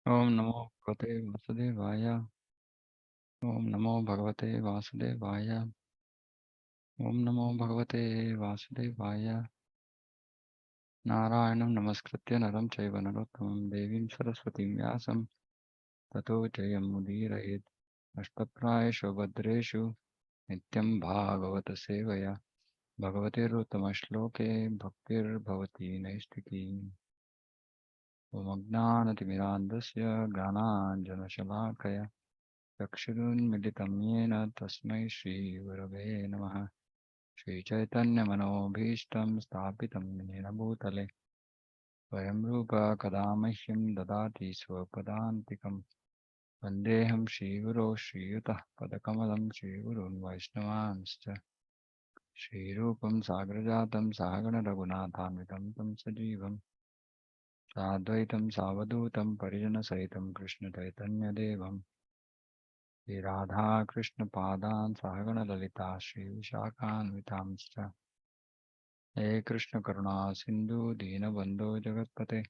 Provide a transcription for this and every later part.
Om Namo Bhagavate Vasudevaya. Om Namo Bhagavate Vasudevaya. Om Namo Bhagavate Vasudevaya. Narayanam Namaskritya Naram Chaiva Narottamam Devim Saraswatim Vyasam Tato Jayam Mudirayet Ashtaprayeshu Bhadreshu Nityam Bhagavata Sevaya Bhagavate Rutamashloke Bhaktir Bhavati Naistiki Om Agnanatimirandasya Gyananjana Shalakaya चक्षुरुन्मिलितं येन तस्मै श्रीगुरवे नमः। श्रीचैतन्यमनोभीष्टं स्थापितं येन भूतले स्वयं रूप कदा मह्यं ददाति स्वपदान्तिकं वन्देऽहं श्रीगुरो श्रीयुतः पदकमलं श्रीगुरून् वैष्णवांश्च श्रीरूपं साग्रजातं सहगणरघुनाथान्वितं तं सजीवं साद्वैतं सावधूतं परिजनसहितं कृष्णचैतन्यदेवं श्री राधा कृष्ण पादान सहगण ललिता श्री विशाखान्वितांश्च हे कृष्ण करुणा सिंधु दीनबंधो जगत्पते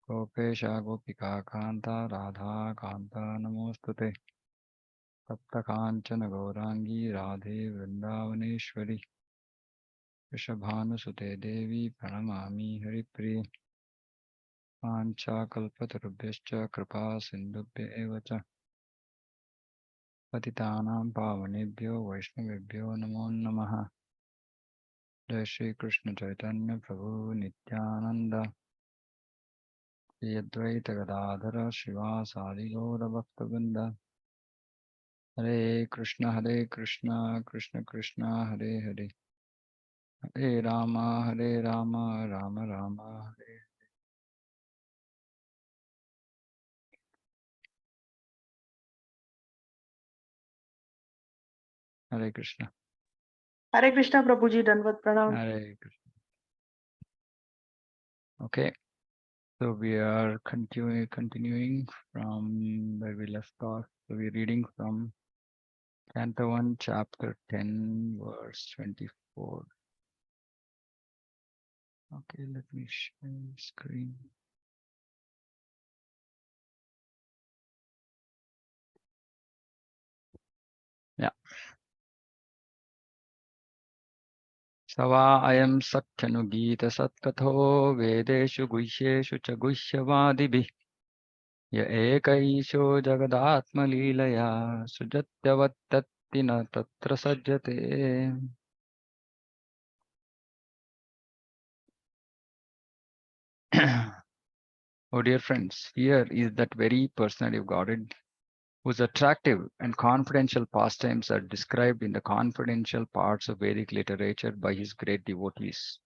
गोपेश गोपिका कांता राधा कांता नमोस्तुते तप्त कांचन गौरांगी राधे वृंदावनेश्वरी वृषभानुसुते देवी प्रणमामि हरिप्रिये वाञ्छाकल्पतरुभ्यश्च कृपा सिन्धुभ्य एव च पतितानां पावनेभ्यो वैष्णवेभ्यो नमो नमः। जय श्री कृष्ण चैतन्य प्रभु नित्यानंद श्री अद्वैत गदाधर शिवासादि गौर भक्तवृंद हरे Krishna Krishna Krishna Hare Hare Hare Ram Ram Ram Hare Hare Krishna. Hare Krishna Prabhuji, Danvat Pranam. Hare Krishna. Okay, so we are continuing from where we left off. So we're reading from Canto 1, chapter 10, verse 24. Okay, let me share screen. Yeah. सवा अयं सख्यनुगीत सत्कथो वेदेषु गुह्येषु च गुह्यवादिभिः य एकैशो जगदात्मलीलया सृजत्यवत्तत्ति न तत्र सज्जते। Oh dear friends, here is that very personality of Godhead whose attractive and confidential pastimes are described in the confidential parts of Vedic literature by his great devotees.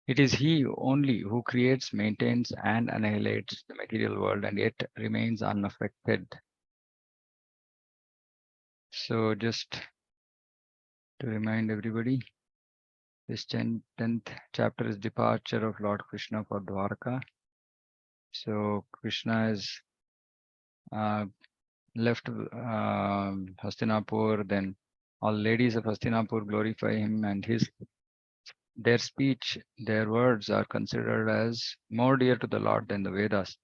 It is he only who creates, maintains, and annihilates the material world and yet remains unaffected. So, just to remind everybody, this 10th chapter is departure of Lord Krishna for Dwarka. So, Krishna is left Hastinapur, then all ladies of Hastinapur glorify him, and their speech, their words are considered as more dear to the Lord than the Vedas.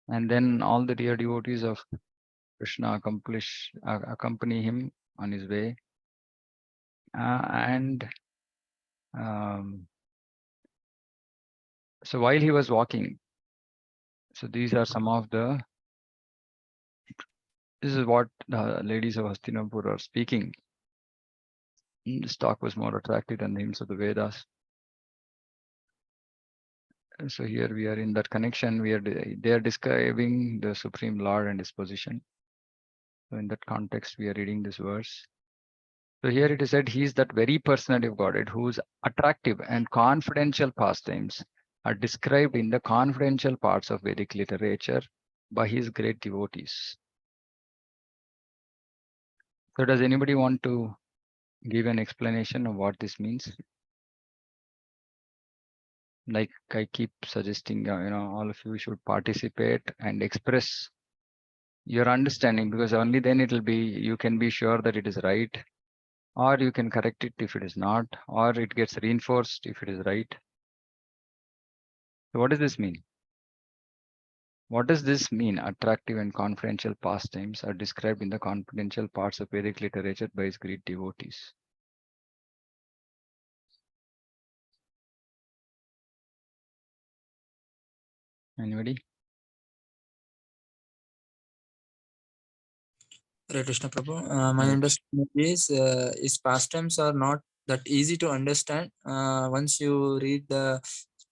And then all the dear devotees of Krishna accompany him on his way. And so while he was walking, so these are some of this is what the ladies of Hastinapur are speaking. This talk was more attractive than the hymns of the Vedas. So here we are in that connection. They are describing the Supreme Lord and his position. So in that context, we are reading this verse. So here it is said, he is that very personality of Godhead whose attractive and confidential pastimes are described in the confidential parts of Vedic literature by his great devotees. So does anybody want to give an explanation of what this means? Like I keep suggesting, all of you should participate and express your understanding, because only then you can be sure that it is right, or you can correct it if it is not, or it gets reinforced if it is right. So what does this mean? What does this mean? Attractive and confidential pastimes are described in the confidential parts of Vedic literature by its great devotees. Anybody? Hare Krishna Prabhu. My Right. understanding is pastimes are not that easy to understand. Once you read the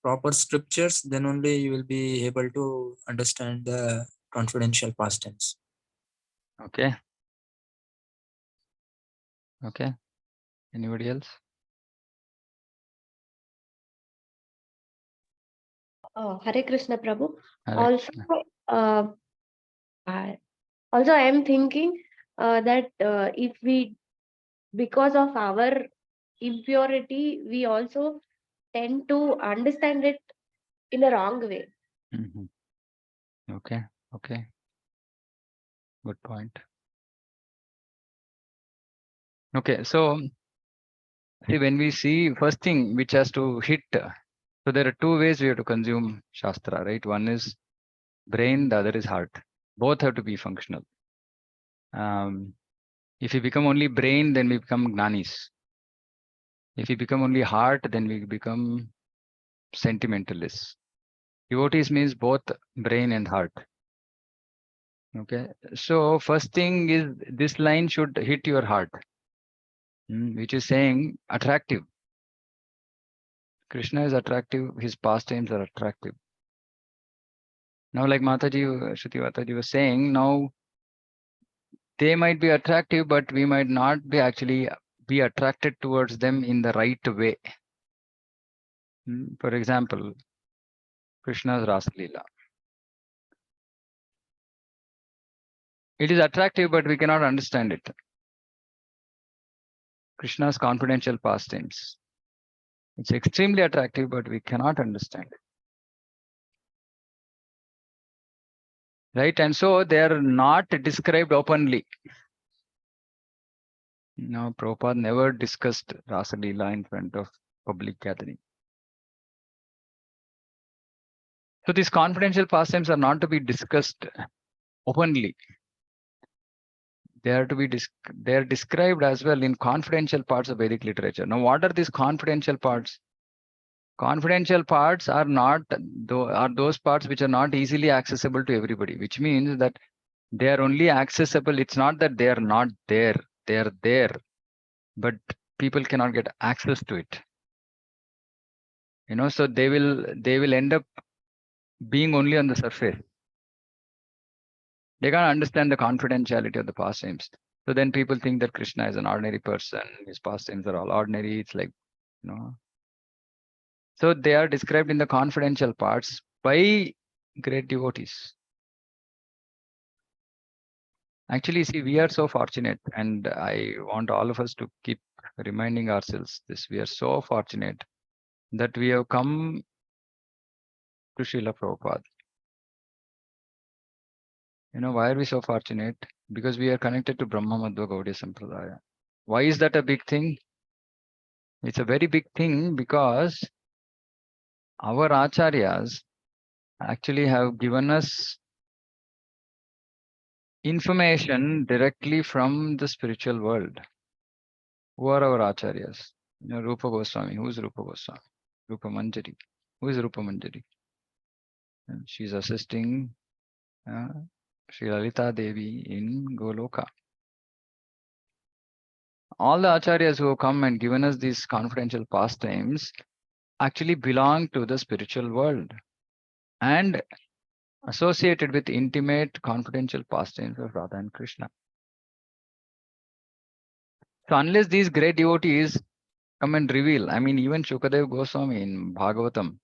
proper scriptures, then only you will be able to understand the confidential pastimes. Okay. Okay. Anybody else? Hare Krishna Prabhu. Hare Also, Krishna. uh, I, also I am thinking that if we, because of our impurity, we also tend to understand it in a wrong way. Mhm. Okay. Okay. Good point. Okay. So, see, when we see first thing which has to hit, so there are two ways we have to consume Shastra, right? One is brain, the other is heart. Both have to be functional. If we become only brain, then we become Gnanis. If we become only heart, then we become sentimentalists. Devotees means both brain and heart. Okay. So first thing is this line should hit your heart, which is saying attractive. Krishna is attractive. His pastimes are attractive. Now, like Mataji, Shruti Mataji was saying, now they might be attractive, but we might not be actually be attracted towards them in the right way. For example, Krishna's Rasa Leela. It is attractive, but we cannot understand it. Krishna's confidential pastimes. It's extremely attractive, but we cannot understand it. Right? And so they are not described openly. No, Prabhupada never discussed Rasa Leela in front of public gathering. So these confidential pastimes are not to be discussed openly. They are to be they are described as well in confidential parts of Vedic literature. Now, what are these confidential parts? Confidential parts are not are those parts which are not easily accessible to everybody, which means that they are only accessible. It's not that they are not there; they are there, but people cannot get access to it. So they will end up being only on the surface. They can't understand the confidentiality of the pastimes. So then people think that Krishna is an ordinary person. His pastimes are all ordinary. It's like, So they are described in the confidential parts by great devotees. Actually, see, we are so fortunate, and I want all of us to keep reminding ourselves this. We are so fortunate that we have come to Srila Prabhupada. Why are we so fortunate? Because we are connected to Brahma Madhva Gaudiya Sampradaya. Why is that a big thing? It's a very big thing because our acharyas actually have given us information directly from the spiritual world. Who are our acharyas? Rupa Goswami. Who is Rupa Goswami? Rupa Manjari. Who is Rupa Manjari? She's assisting Sri Lalita Devi in Goloka. All the acharyas who have come and given us these confidential pastimes actually belong to the spiritual world and associated with intimate confidential pastimes of Radha and Krishna. So unless these great devotees come and reveal, even Shukadev Goswami in Bhagavatam,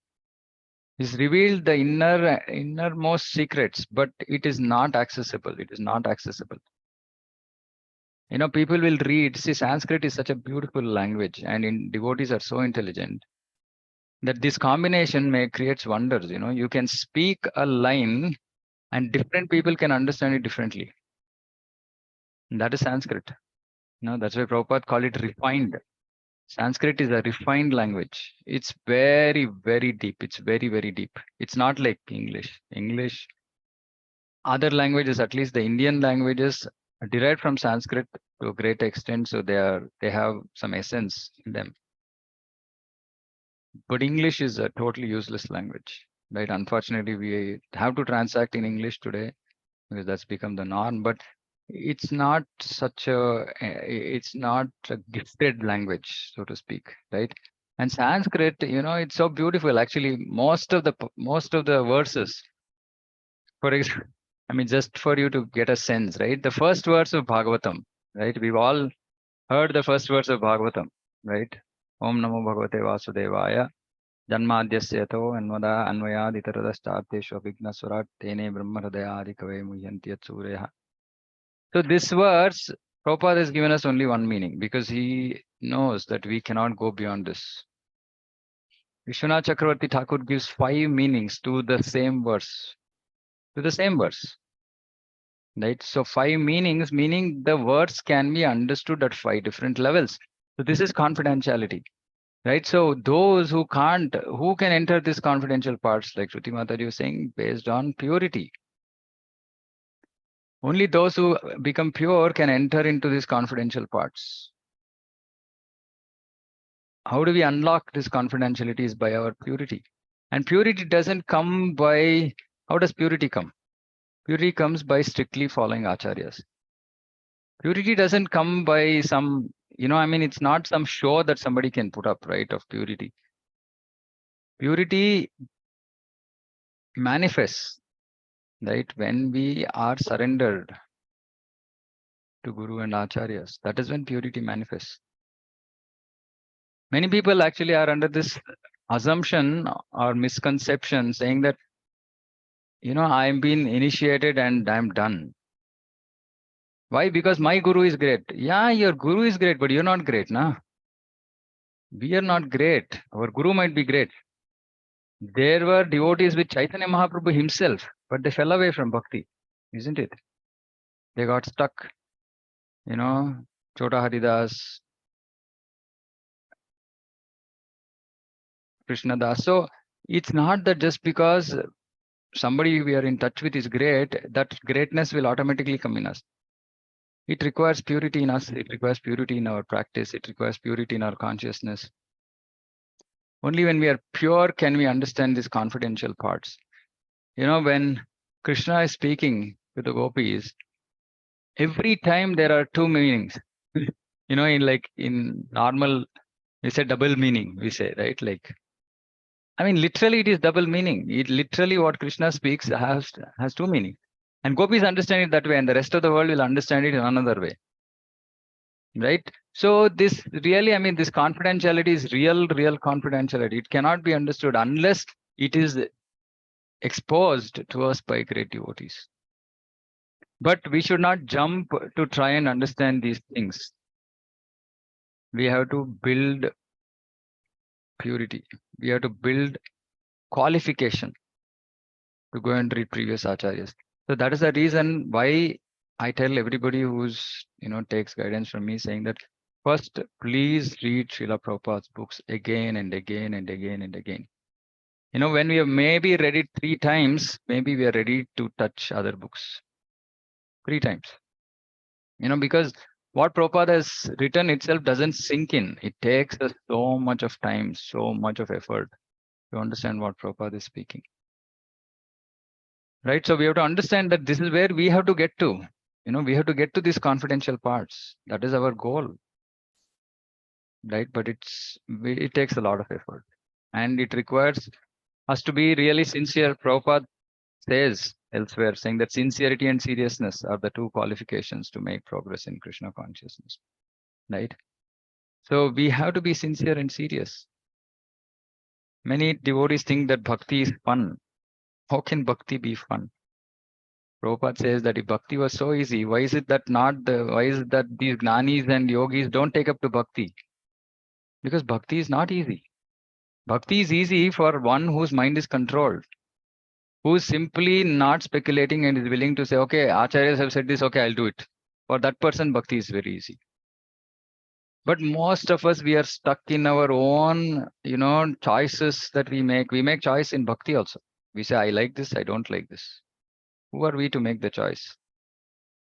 he's revealed the innermost secrets, but it is not accessible. It is not accessible. People will read. See, Sanskrit is such a beautiful language, and devotees are so intelligent that this combination may creates wonders. You can speak a line, and different people can understand it differently. And that is Sanskrit. That's why Prabhupada called it refined. Sanskrit is a refined language. It's very, very deep. It's very, very deep. It's not like English. English, other languages, at least the Indian languages, are derived from Sanskrit to a great extent. So they have some essence in them. But English is a totally useless language, right? Unfortunately, we have to transact in English today because that's become the norm. But it's not it's not a gifted language, so to speak, right? And Sanskrit, it's so beautiful. Actually, most of the verses, for example, I mean, just for you to get a sense, right? The first verse of Bhagavatam, right? We've all heard the first verse of Bhagavatam, right? Om Namo Bhagavate Vasudevaya. Janmadhyasyato Anvada Anvayad Itaradastarteshu Abhignasurat Tene Brahmaradayadi Kave Muhyanti Yatsureha. So this verse, Prabhupada has given us only one meaning because he knows that we cannot go beyond this. Vishwanath Chakravarti Thakur gives 5 meanings to the same verse. Right? So 5 meanings, meaning the words can be understood at 5 different levels. So this is confidentiality. Right. So those who can enter these confidential parts, like Shruti Mataji was saying, based on purity. Only those who become pure can enter into these confidential parts. How do we unlock this confidentiality? Is by our purity. And purity doesn't come by, how does purity come? Purity comes by strictly following acharyas. Purity doesn't come by some, it's not some show that somebody can put up, right, of purity. Purity manifests, right, when we are surrendered to Guru and Acharyas. That is when purity manifests. Many people actually are under this assumption or misconception saying that, I'm being initiated and I'm done. Why? Because my Guru is great. Yeah, your Guru is great, but you're not great, nah? We are not great. Our Guru might be great. There were devotees with Chaitanya Mahaprabhu himself, but they fell away from bhakti, isn't it? They got stuck. Chota Haridas, Krishna Das. So it's not that just because somebody we are in touch with is great, that greatness will automatically come in us. It requires purity in us. It requires purity in our practice. It requires purity in our consciousness. Only when we are pure can we understand these confidential parts. When Krishna is speaking to the gopis, every time there are 2 meanings. in normal, we say double meaning, we say, right? Like, literally it is double meaning. It literally what Krishna speaks has 2 meanings. And gopis understand it that way, and the rest of the world will understand it in another way. Right? So this really, this confidentiality is real confidentiality. It cannot be understood unless it is exposed to us by great devotees. But we should not jump to try and understand these things. We have to build purity. We have to build qualification to go and read previous acharyas. So that is the reason why I tell everybody who's takes guidance from me, saying that first, please read Srila Prabhupada's books again and again and again and again. When we have maybe read it 3 times, maybe we are ready to touch other books 3 times. Because what Prabhupada has written itself doesn't sink in. It takes us so much of time, so much of effort to understand what Prabhupada is speaking. Right? So we have to understand that this is where we have to get to. We have to get to these confidential parts. That is our goal. Right? But it takes a lot of effort. And it requires us to be really sincere. Prabhupada says elsewhere, saying that sincerity and seriousness are the 2 qualifications to make progress in Krishna consciousness. Right? So we have to be sincere and serious. Many devotees think that bhakti is fun. How can bhakti be fun? Prabhupada says that if bhakti was so easy, why is it that these gnanis and yogis don't take up to bhakti? Because bhakti is not easy. Bhakti is easy for one whose mind is controlled, who is simply not speculating and is willing to say, okay, acharyas have said this, okay, I'll do it. For that person, bhakti is very easy. But most of us, we are stuck in our own, choices that we make. We make choice in bhakti also. We say, I like this, I don't like this. Who are we to make the choice?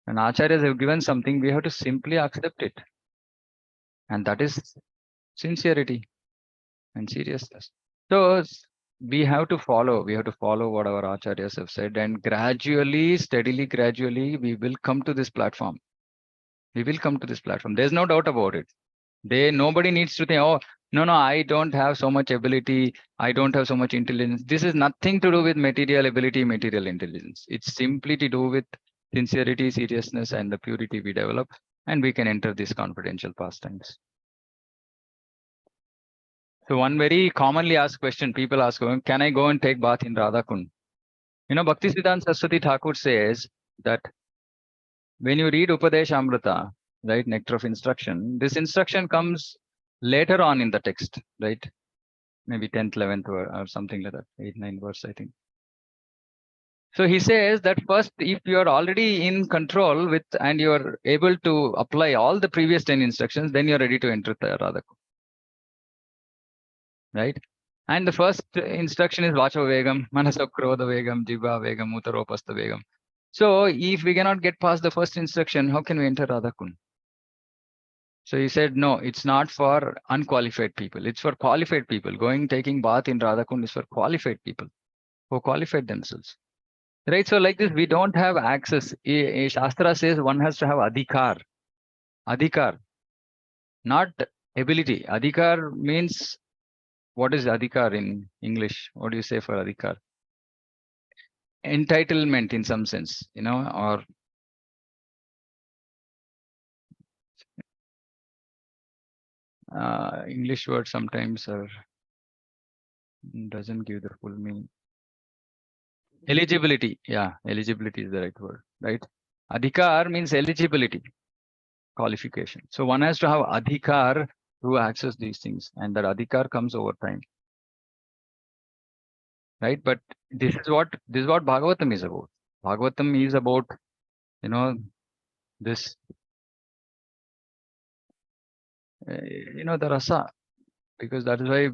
When acharyas have given something, we have to simply accept it. And that is sincerity and seriousness. So we have to follow what our acharyas have said, and gradually, steadily, gradually, we will come to this platform. We will come to this platform. There's no doubt about it. Nobody needs to think, oh, no, I don't have so much ability. I don't have so much intelligence. This is nothing to do with material ability, material intelligence. It's simply to do with sincerity, seriousness, and the purity we develop, and we can enter these confidential pastimes. So one very commonly asked question people ask, can I go and take bath in Radhakund? Bhaktisiddhanta Saraswati Thakur says that when you read Upadesh Amrita, right, nectar of instruction, this instruction comes later on in the text, right? Maybe 10th, 11th or something like that, 8th, 9th verse, I think. So he says that first, if you are already in control with and you are able to apply all the previous 10 instructions, then you're ready to enter the Radhakund. Right? And the first instruction is Vacho Vegam, Manaso Krodha Vegam, Jiva Vegam, Uttaropastha Vegam. So if we cannot get past the first instruction, how can we enter Radhakund? So he said, no, it's not for unqualified people. It's for qualified people. Taking bath in Radhakund is for qualified people who qualified themselves. Right? So like this, we don't have access. A Shastra says one has to have adhikar. Adhikar, not ability. Adhikar means, what is adhikar in English? What do you say for adhikar? Entitlement in some sense, or English word sometimes doesn't give the full meaning. Eligibility. Yeah, eligibility is the right word, right? Adhikar means eligibility, qualification. So one has to have adhikar to access these things, and that adhikar comes over time. Right? But this is what Bhagavatam is about. Bhagavatam is about, this, the rasa, because that is why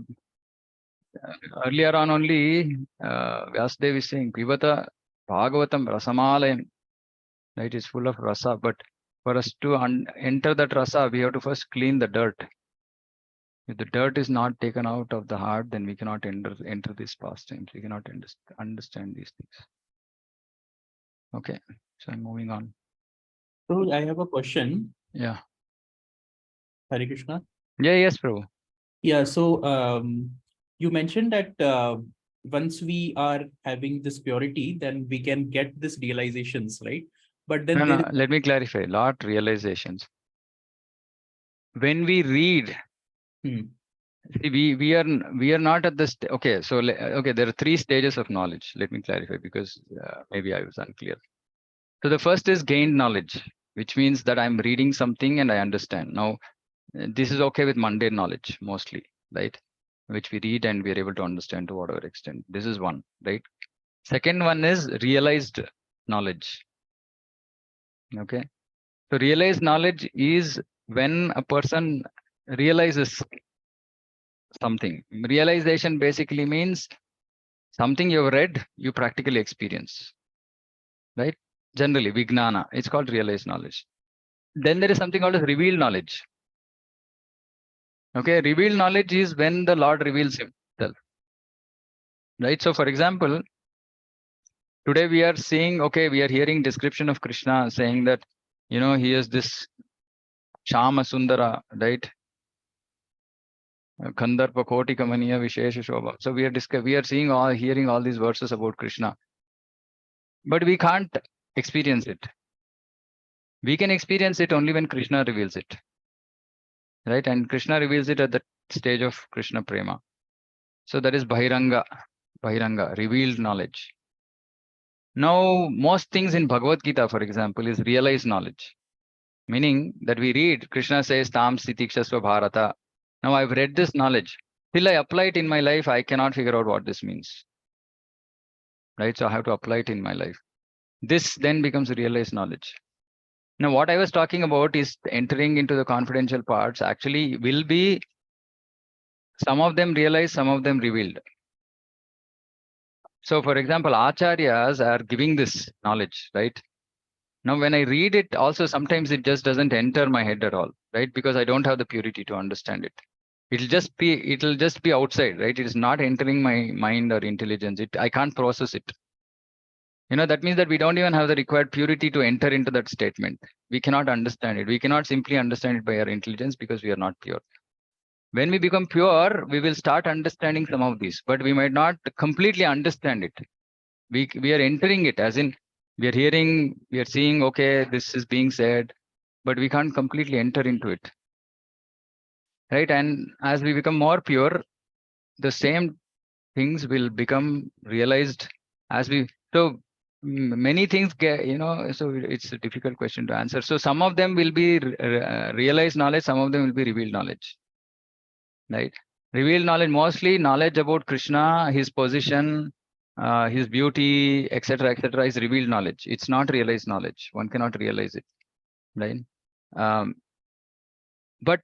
earlier on only Vyasdev is saying Pivata Bhagavatam Rasamalayam, right? It's full of rasa, but for us to enter that rasa, we have to first clean the dirt. If the dirt is not taken out of the heart, then we cannot enter these pastimes. We cannot understand these things. Okay, so I'm moving on. So I have a question. Yeah. Hare Krishna. Yeah, yes, Prabhu. Yeah, so you mentioned that once we are having this purity, then we can get this realizations, right? But then No, let me clarify. Not realizations. When we read, see, we are not at this. Okay, so okay, there are 3 stages of knowledge. Let me clarify, because maybe I was unclear. So the first is gained knowledge, which means that I'm reading something and I understand. Now, this is okay with mundane knowledge mostly, right? Which we read and we are able to understand to whatever extent. This is one, right? Second one is realized knowledge. Okay. So realized knowledge is when a person realizes something. Realization basically means something you've read, you practically experience, right? Generally, Vijnana, it's called realized knowledge. Then there is something called as revealed knowledge. Okay, revealed knowledge is when the Lord reveals himself, right? So for example, today we are seeing, okay, we are hearing description of Krishna saying that, he is this Shama Sundara, right? Khandarpa Koti Kamaniya Vishesha Shobha. So we are hearing all these verses about Krishna, but we can't experience it. We can experience it only when Krishna reveals it, right? And Krishna reveals it at the stage of Krishna Prema. So that is Bahiranga, revealed knowledge. Now, most things in Bhagavad Gita, for example, is realized knowledge, meaning that we read, Krishna says, Tam Sitikshasva Bharata. Now I've read this knowledge. Till I apply it in my life, I cannot figure out what this means, right? So I have to apply it in my life. This then becomes realized knowledge. Now, what I was talking about is entering into the confidential parts actually will be some of them realized, some of them revealed. So for example, acharyas are giving this knowledge, right? Now, when I read it, also sometimes it just doesn't enter my head at all, right? Because I don't have the purity to understand it. It'll just be outside, right? It is not entering my mind or intelligence. I can't process it. That means that we don't even have the required purity to enter into that statement. We cannot understand it. We cannot simply understand it by our intelligence because we are not pure. When we become pure, we will start understanding some of these, but we might not completely understand it. We are entering it, as in we are hearing, we are seeing, okay, this is being said, but we can't completely enter into it, right? And as we become more pure, the same things will become realized as we. So many things get, so it's a difficult question to answer. So some of them will be realized knowledge, some of them will be revealed knowledge, right? Revealed knowledge, mostly knowledge about Krishna, his position, his beauty, etc., is revealed knowledge. It's not realized knowledge. One cannot realize it, right? But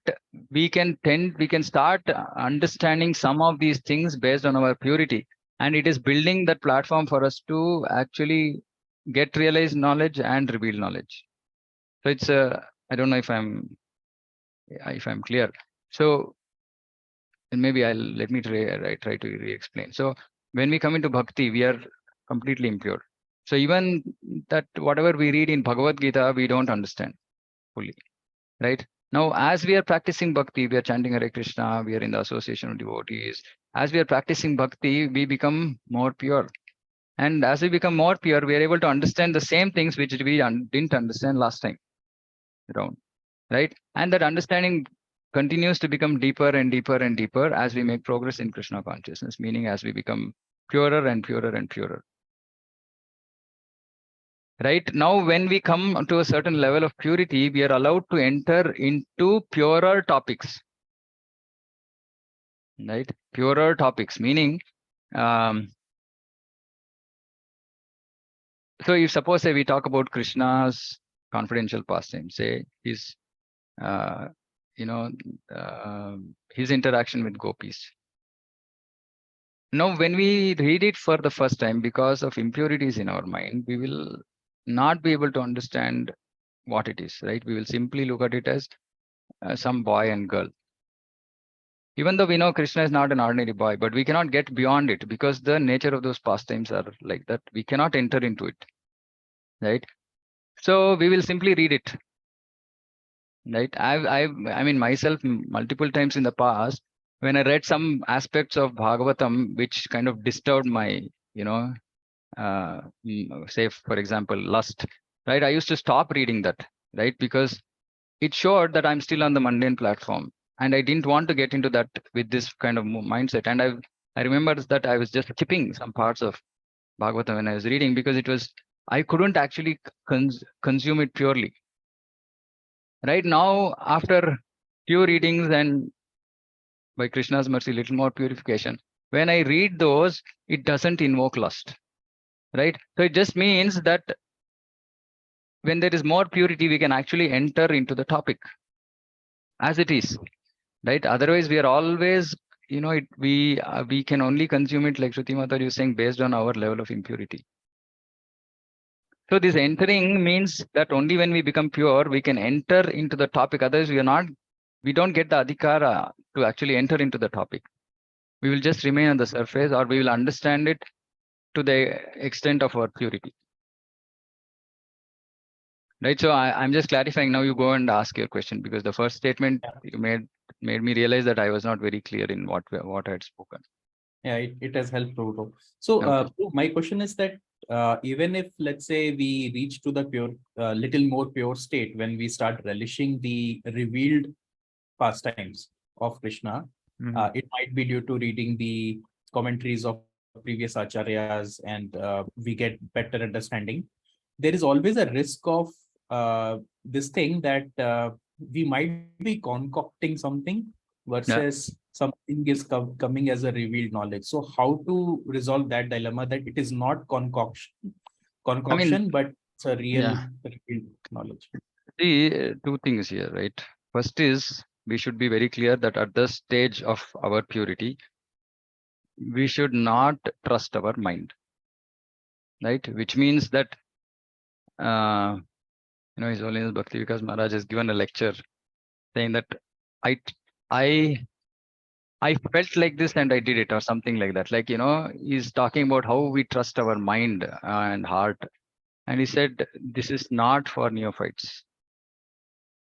we can start understanding some of these things based on our purity, and it is building that platform for us to actually get realized knowledge and revealed knowledge. So it's I don't know if I'm clear. So and maybe let me try to re-explain. So when we come into bhakti, we are completely impure. So even that whatever we read in Bhagavad Gita, we don't understand fully, right? Now, as we are practicing bhakti, we are chanting Hare Krishna, we are in the association of devotees. As we are practicing bhakti, we become more pure. And as we become more pure, we are able to understand the same things which we didn't understand last time around, right? And that understanding continues to become deeper and deeper and deeper as we make progress in Krishna consciousness, meaning as we become purer and purer and purer. Right now, when we come to a certain level of purity, we are allowed to enter into purer topics. Right? Purer topics, meaning, so if suppose say we talk about Krishna's confidential pastime, say his, his interaction with gopis. Now, when we read it for the first time, because of impurities in our mind, we will not be able to understand what it is, right? We will simply look at it as some boy and girl. Even though we know Krishna is not an ordinary boy, but we cannot get beyond it because the nature of those pastimes are like that. We cannot enter into it, right? So we will simply read it, right? I mean, myself multiple times in the past, when I read some aspects of Bhagavatam, which kind of disturbed my, say, for example, lust, right? I used to stop reading that, right? Because it showed that I'm still on the mundane platform. And I didn't want to get into that with this kind of mindset. And I remember that I was just skipping some parts of Bhagavatam when I was reading because I couldn't actually consume it purely. Right now, after few readings and by Krishna's mercy, little more purification, when I read those, it doesn't invoke lust. Right? So it just means that when there is more purity, we can actually enter into the topic as it is. Right? Otherwise, we are always, we can only consume it, like Shruti Mata is saying, based on our level of impurity. So this entering means that only when we become pure, we can enter into the topic. Otherwise, we don't get the adhikara to actually enter into the topic. We will just remain on the surface, or we will understand it to the extent of our purity. Right. So I'm just clarifying. Now you go and ask your question, because the first statement you made me realize that I was not very clear in what I had spoken. Yeah, it has helped, Prabhu. So Okay. my question is that even if, let's say, we reach to the pure, little more pure state when we start relishing the revealed pastimes of Krishna, it might be due to reading the commentaries of previous acharyas, and we get better understanding. There is always a risk of this thing that we might be concocting something versus something is coming as a revealed knowledge. So how to resolve that dilemma that it is not concoction, but it's a real revealed knowledge? See, two things here, right? First is we should be very clear that at the stage of our purity, we should not trust our mind. right? Which means that, His Holiness Bhakti Vikas Maharaj has given a lecture saying that I, I, I felt like this and I did it, or something like that. Like, he's talking about how we trust our mind and heart. And he said, this is not for neophytes.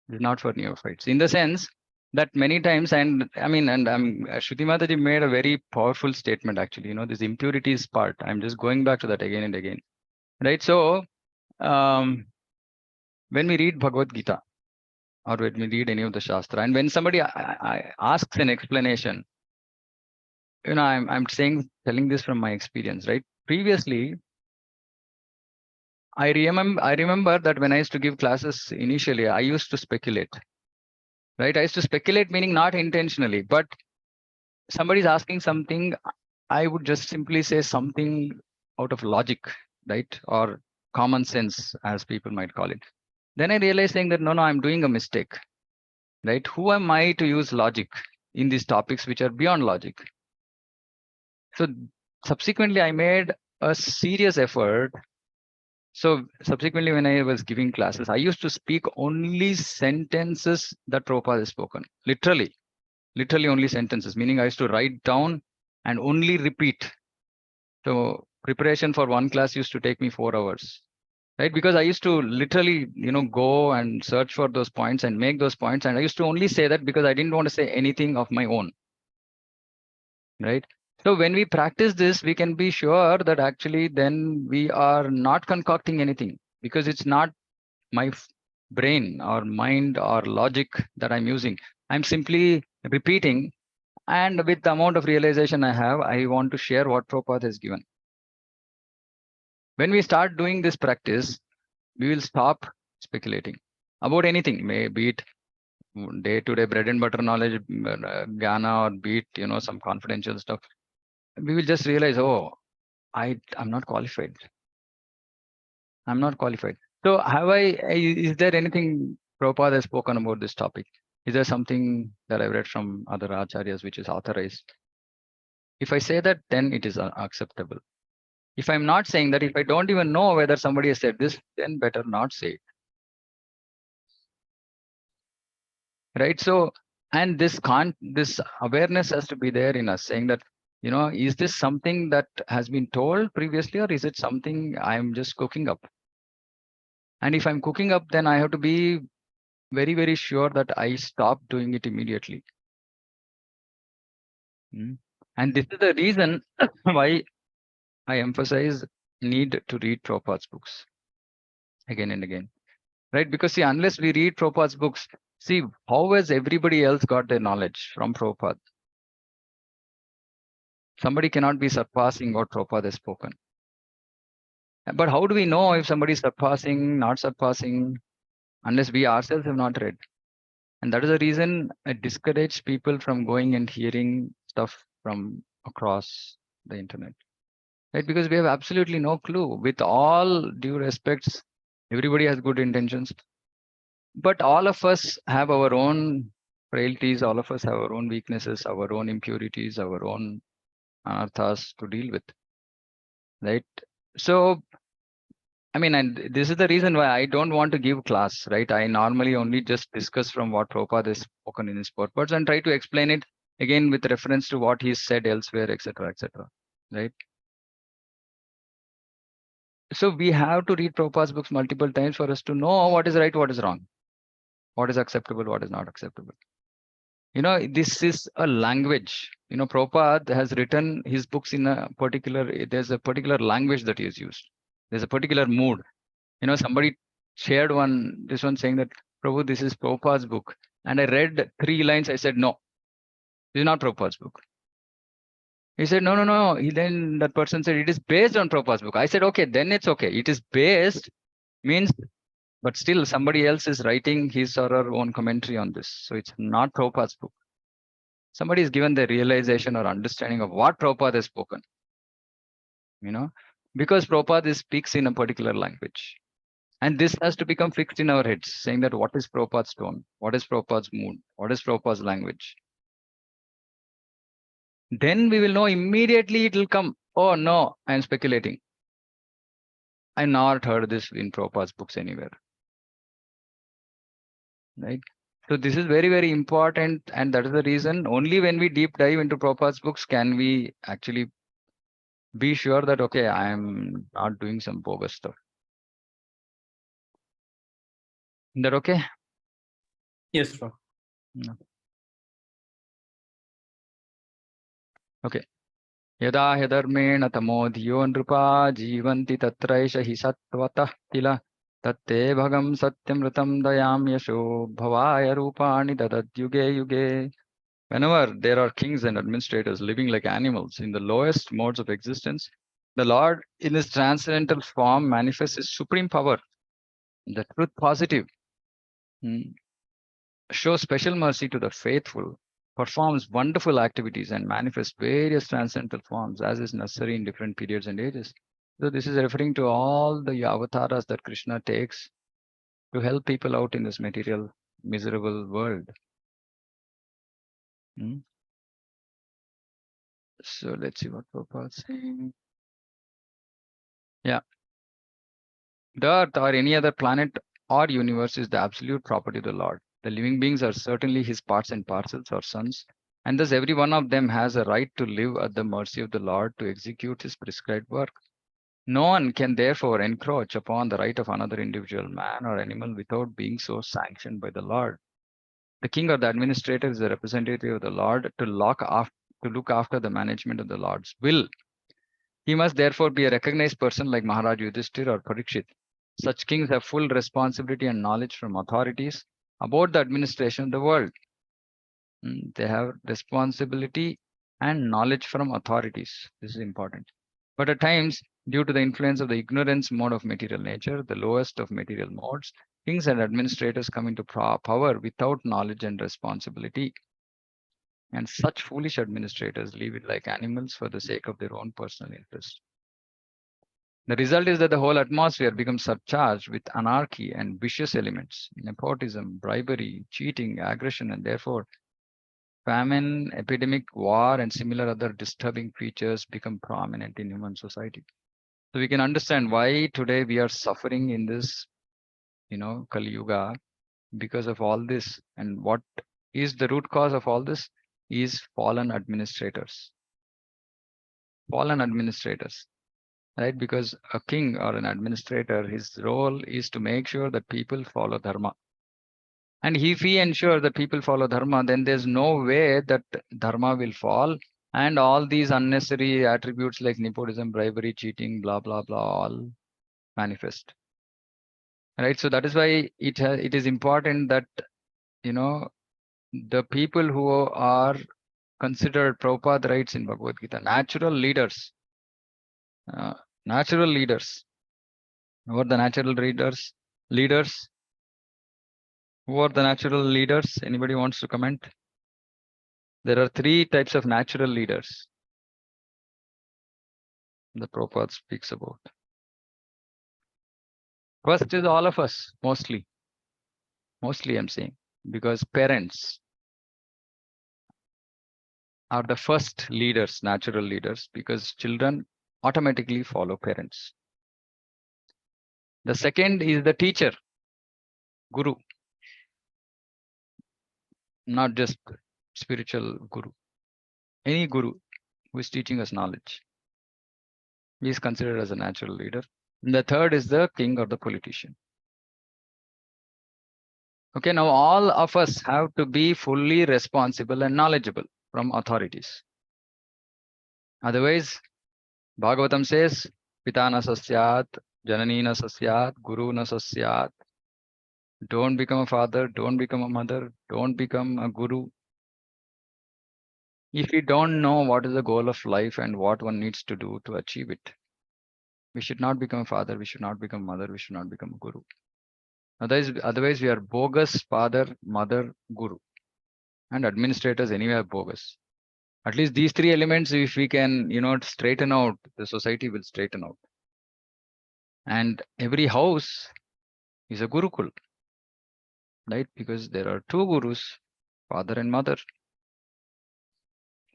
It's not for neophytes. In the sense that many times, and Shruti Mataji made a very powerful statement actually, this impurities part. I'm just going back to that again and again. Right. So when we read Bhagavad Gita, or when we read any of the Shastra, and when somebody asks an explanation, I'm telling this from my experience, right? Previously, I remember that when I used to give classes initially, I used to speculate, right? I used to speculate, meaning not intentionally, but somebody's asking something, I would just simply say something out of logic, right? Or common sense, as people might call it. Then I realized saying that, no, I'm doing a mistake, right? Who am I to use logic in these topics which are beyond logic? So subsequently, I made a serious effort. So subsequently, when I was giving classes, I used to speak only sentences that Prabhupada has spoken, literally only sentences, meaning I used to write down and only repeat. So preparation for one class used to take me 4 hours, right? Because I used to literally, go and search for those points and make those points. And I used to only say that because I didn't want to say anything of my own, right? So when we practice this, we can be sure that actually then we are not concocting anything, because it's not my brain or mind or logic that I'm using. I'm simply repeating. And with the amount of realization I have, I want to share what Prabhupada has given. When we start doing this practice, we will stop speculating about anything, be it day-to-day bread and butter knowledge, Jnana, or be it, some confidential stuff. We will just realize, oh, I'm not qualified. I'm not qualified. So is there anything Prabhupada has spoken about this topic? Is there something that I've read from other acharyas which is authorized? If I say that, then it is acceptable. If I'm not saying that, if I don't even know whether somebody has said this, then better not say it. Right? So, and this awareness has to be there in us, saying that, is this something that has been told previously, or is it something I'm just cooking up? And if I'm cooking up, then I have to be very, very sure that I stop doing it immediately. And this is the reason why I emphasize need to read Prabhupada's books again and again, right? Because see, unless we read Prabhupada's books, see, how has everybody else got their knowledge from Prabhupada? Somebody cannot be surpassing what Prabhupada has spoken. But how do we know if somebody is surpassing, not surpassing, unless we ourselves have not read? And that is the reason I discourage people from going and hearing stuff from across the internet, right? Because we have absolutely no clue. With all due respects, everybody has good intentions, but all of us have our own frailties. All of us have our own weaknesses, our own impurities, our own anarthas to deal with, right? So, and this is the reason why I don't want to give class, right? I normally only just discuss from what Prabhupada has spoken in his purports and try to explain it again with reference to what he's said elsewhere, etc., right? So we have to read Prabhupada's books multiple times for us to know what is right, what is wrong, what is acceptable, what is not acceptable. This is a language. Prabhupada has written his books in there's a particular language that is used. There's a particular mood. Somebody shared this one saying that, Prabhu, this is Prabhupada's book. And I read 3 lines. I said, no, this is not Prabhupada's book. He said, no. Then that person said, it is based on Prabhupada's book. I said, okay, then it's okay. It is based means, but still somebody else is writing his or her own commentary on this. So it's not Prabhupada's book. Somebody is given the realization or understanding of what Prabhupada has spoken, because Prabhupada speaks in a particular language. And this has to become fixed in our heads, saying that what is Prabhupada's tone? What is Prabhupada's mood? What is Prabhupada's language? Then we will know immediately, it will come, oh no, I am speculating. I not heard this in Prabhupada's books anywhere. Right? So this is very, very important, and that is the reason only when we deep dive into Prabhupada's books can we actually be sure that okay, I am not doing some bogus stuff. Is that okay? Yes, sir. No. Okay. यदा ह्यधर्मेण तमोधियो नृपा जीवन्ति तत्रैष हि सत्त्वतः किल तत्ते भगं सत्यमृतं दयां यशो भवाय रूपाणि ददद्युगे युगे. Whenever there are kings and administrators living like animals in the lowest modes of existence, the Lord in his transcendental form manifests his supreme power, the truth positive, shows special mercy to the faithful, performs wonderful activities, and manifests various transcendental forms as is necessary in different periods and ages. So this is referring to all the avatars that Krishna takes to help people out in this material, miserable world. So let's see what Prabhupada is saying. Yeah. The Earth or any other planet or universe is the absolute property of the Lord. The living beings are certainly his parts and parcels or sons, and thus every one of them has a right to live at the mercy of the Lord to execute his prescribed work. No one can therefore encroach upon the right of another individual, man or animal, without being so sanctioned by the Lord. The king or the administrator is the representative of the Lord to look after the management of the Lord's will. He must therefore be a recognized person like Maharaj Yudhishthir or Parikshit. Such kings have full responsibility and knowledge from authorities about the administration of the world. They have responsibility and knowledge from authorities. This is important. But at times, due to the influence of the ignorance mode of material nature, the lowest of material modes, kings and administrators come into power without knowledge and responsibility. And such foolish administrators live it like animals for the sake of their own personal interest. The result is that the whole atmosphere becomes surcharged with anarchy and vicious elements, nepotism, bribery, cheating, aggression, and therefore famine, epidemic, war, and similar other disturbing features become prominent in human society. So we can understand why today we are suffering in this, Kali Yuga because of all this. And what is the root cause of all this is fallen administrators. Fallen administrators. Right? Because a king or an administrator, his role is to make sure that people follow dharma. And if he ensures that people follow dharma, then there's no way that dharma will fall. And all these unnecessary attributes like nepotism, bribery, cheating, blah, blah, blah, all manifest. Right? So that is why it is important that, the people who are considered, Prabhupada writes in Bhagavad Gita, natural leaders. Natural leaders. Who are the natural leaders? Who are the natural leaders? Anybody wants to comment? There are 3 types of natural leaders the Prabhupada speaks about. First is all of us, mostly. Mostly I'm saying, because parents are the first leaders, natural leaders, because children automatically follow parents. The second is the teacher, guru, not just spiritual guru. Any guru who is teaching us knowledge. He is considered as a natural leader. And the third is the king or the politician. Okay, now all of us have to be fully responsible and knowledgeable from authorities. Otherwise, Bhagavatam says, Pita na sasyat, Janani na sasyat, Guru na sasyat. Don't become a father, don't become a mother, don't become a guru. If we don't know what is the goal of life and what one needs to do to achieve it, we should not become a father, we should not become a mother, we should not become a guru. Otherwise we are bogus father, mother, guru. And administrators anyway are bogus. At least these 3 elements, if we can, straighten out, the society will straighten out. And every house is a gurukul, right? Because there are 2 gurus, father and mother.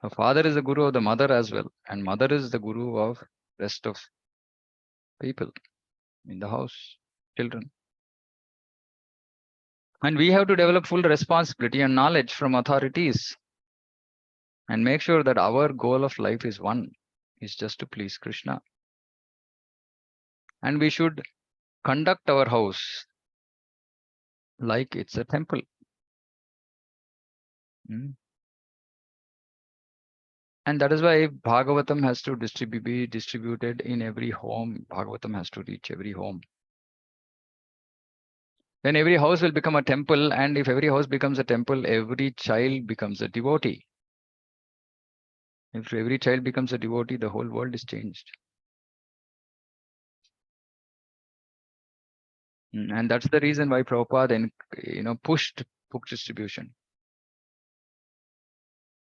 So father is the guru of the mother as well, and mother is the guru of rest of people. in the house, children. And we have to develop full responsibility and knowledge from authorities and make sure that our goal of life is one, is just to please Krishna. And we should conduct our house like it's a temple. And that is why Bhagavatam has to be distributed in every home. Bhagavatam has to reach every home. Then every house will become a temple, and if every house becomes a temple, every child becomes a devotee. If every child becomes a devotee, the whole world is changed. And that's the reason why Prabhupada then, pushed book distribution.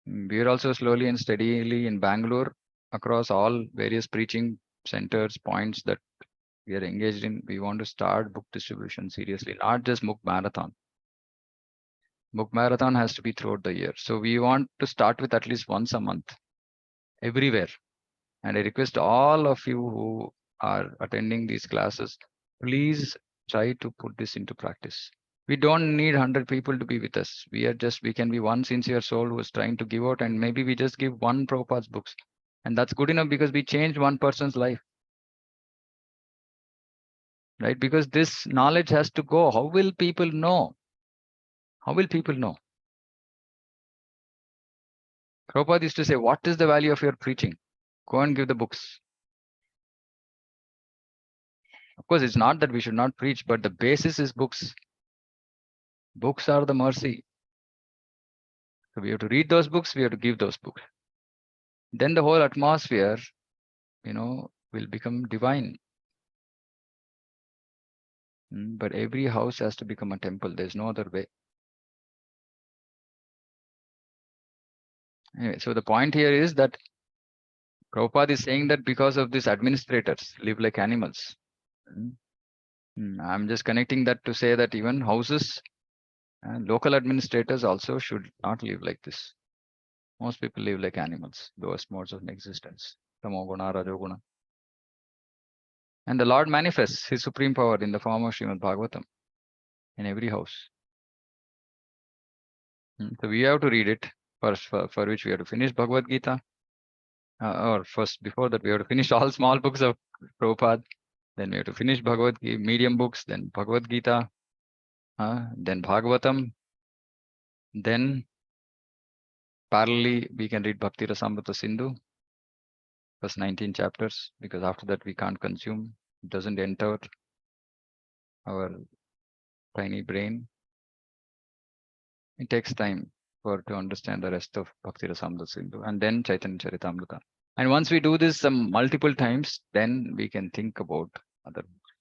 We are also slowly and steadily in Bangalore, across all various preaching centers, points that we are engaged in. We want to start book distribution seriously, not just book marathon. Book marathon has to be throughout the year. So we want to start with at least once a month, everywhere. And I request all of you who are attending these classes, please try to put this into practice. We don't need 100 people to be with us. We can be one sincere soul who is trying to give out, and maybe we just give one Prabhupada's books. And that's good enough because we changed one person's life. Right? Because this knowledge has to go. How will people know? How will people know? Prabhupada used to say, what is the value of your preaching? Go and give the books. Of course, it's not that we should not preach, but the basis is books. Books are the mercy. So we have to read those books, we have to give those books. Then the whole atmosphere, will become divine. But every house has to become a temple. There's no other way. Anyway, so the point here is that Prabhupada is saying that because of these administrators live like animals. I'm just connecting that to say that even houses and local administrators also should not live like this. Most people live like animals, lowest modes of existence. Tamoguna, Rajoguna. And the Lord manifests his supreme power in the form of Srimad Bhagavatam in every house. So we have to read it first, for which we have to finish Bhagavad Gita. Or first, before that, we have to finish all small books of Prabhupada. Then we have to finish Bhagavad Gita, medium books, then Bhagavad Gita, then Bhagavatam. Then parallelly, we can read Bhakti Rasamrita Sindhu, first 19 chapters, because after that we can't consume. It doesn't enter our tiny brain. It takes time to understand the rest of Bhakti Rasamrita Sindhu, and then Chaitanya Charitamrita. And once we do this multiple times, then we can think about other books.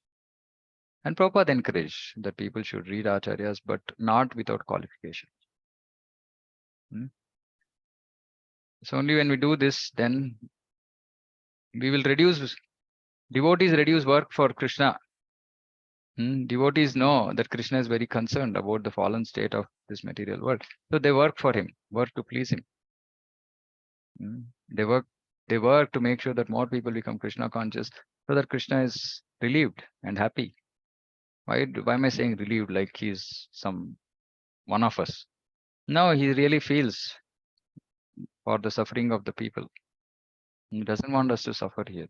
And Prabhupada encouraged that people should read Acharyas, but not without qualification. So only when we do this, then we will devotees reduce work for Krishna. Devotees know that Krishna is very concerned about the fallen state of this material world. So they work for him, work to please him. They work to make sure that more people become Krishna conscious, so that Krishna is relieved and happy. Why am I saying relieved like he's one of us? No, he really feels for the suffering of the people. He doesn't want us to suffer here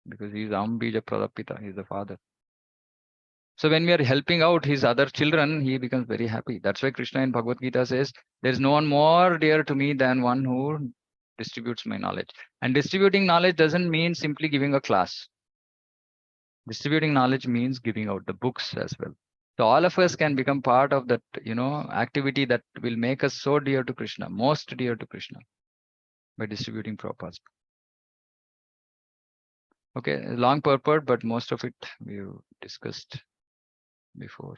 because he's Ambija Pradapita, he's the father. So when we are helping out his other children, he becomes very happy. That's why Krishna in Bhagavad Gita says, there is no one more dear to me than one who distributes my knowledge. And distributing knowledge doesn't mean simply giving a class. Distributing knowledge means giving out the books as well. So all of us can become part of that, activity that will make us so dear to Krishna, most dear to Krishna, by distributing Prabhupada's. Okay, long purport, but most of it we've discussed before.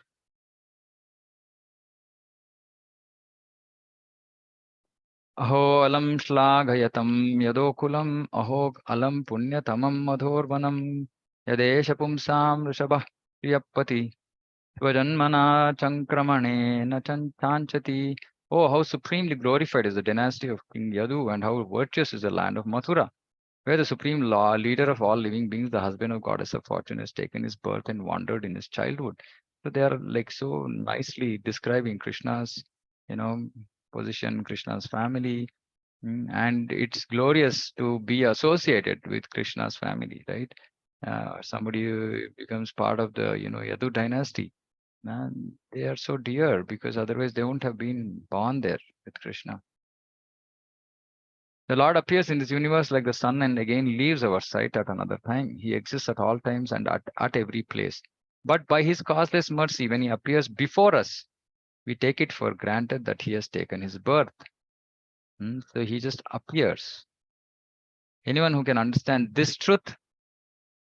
Aho alam shlaghayatam yadokulam aho alam punyatamam madhorvanam yadesha pumsam rishabah priyapati svajanmana chankramane na chanchati. Oh, how supremely glorified is the dynasty of King Yadu, and how virtuous is the land of Mathura. where the supreme law, leader of all living beings, the husband of goddess of fortune, has taken his birth and wandered in his childhood. So they are like so nicely describing Krishna's, position, Krishna's family. And it's glorious to be associated with Krishna's family, right? Somebody who becomes part of the, Yadu dynasty. Man, they are so dear because otherwise they wouldn't have been born there with Krishna. The Lord appears in this universe like the sun and again leaves our sight at another time. He exists at all times and at every place. But by his causeless mercy, when he appears before us, we take it for granted that he has taken his birth. So he just appears. Anyone who can understand this truth,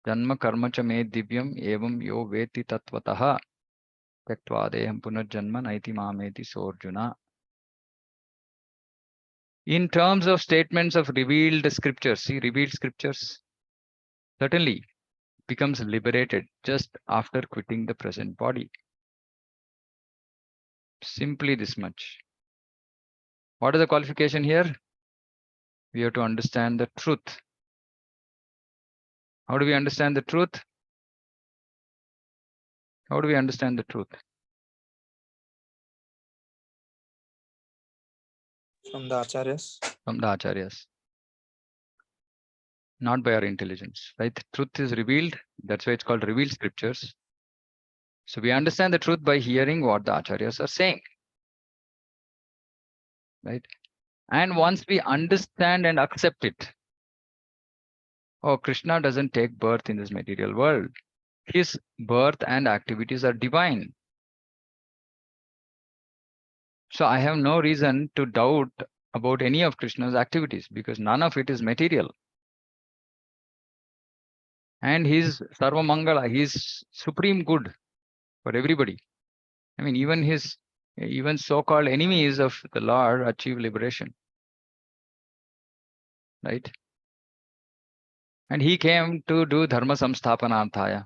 Janma karma cha me divyam evam yo veti tatvataha tyaktva deham punarjanma naiti mameti sorjuna. In terms of statements of revealed scriptures, see, revealed scriptures certainly becomes liberated just after quitting the present body. Simply this much. What is the qualification here? We have to understand the truth. How do we understand the truth? How do we understand the truth? From the acharyas. From the acharyas. Not by our intelligence, right? Truth is revealed. That's why it's called revealed scriptures. So we understand the truth by hearing what the acharyas are saying, right? And once we understand and accept it, oh, Krishna doesn't take birth in this material world. His birth and activities are divine. So I have no reason to doubt about any of Krishna's activities because none of it is material. And he's Sarva Mangala, he's supreme good for everybody. I mean, even so-called enemies of the Lord achieve liberation. Right? And he came to do dharma samsthapanarthaya.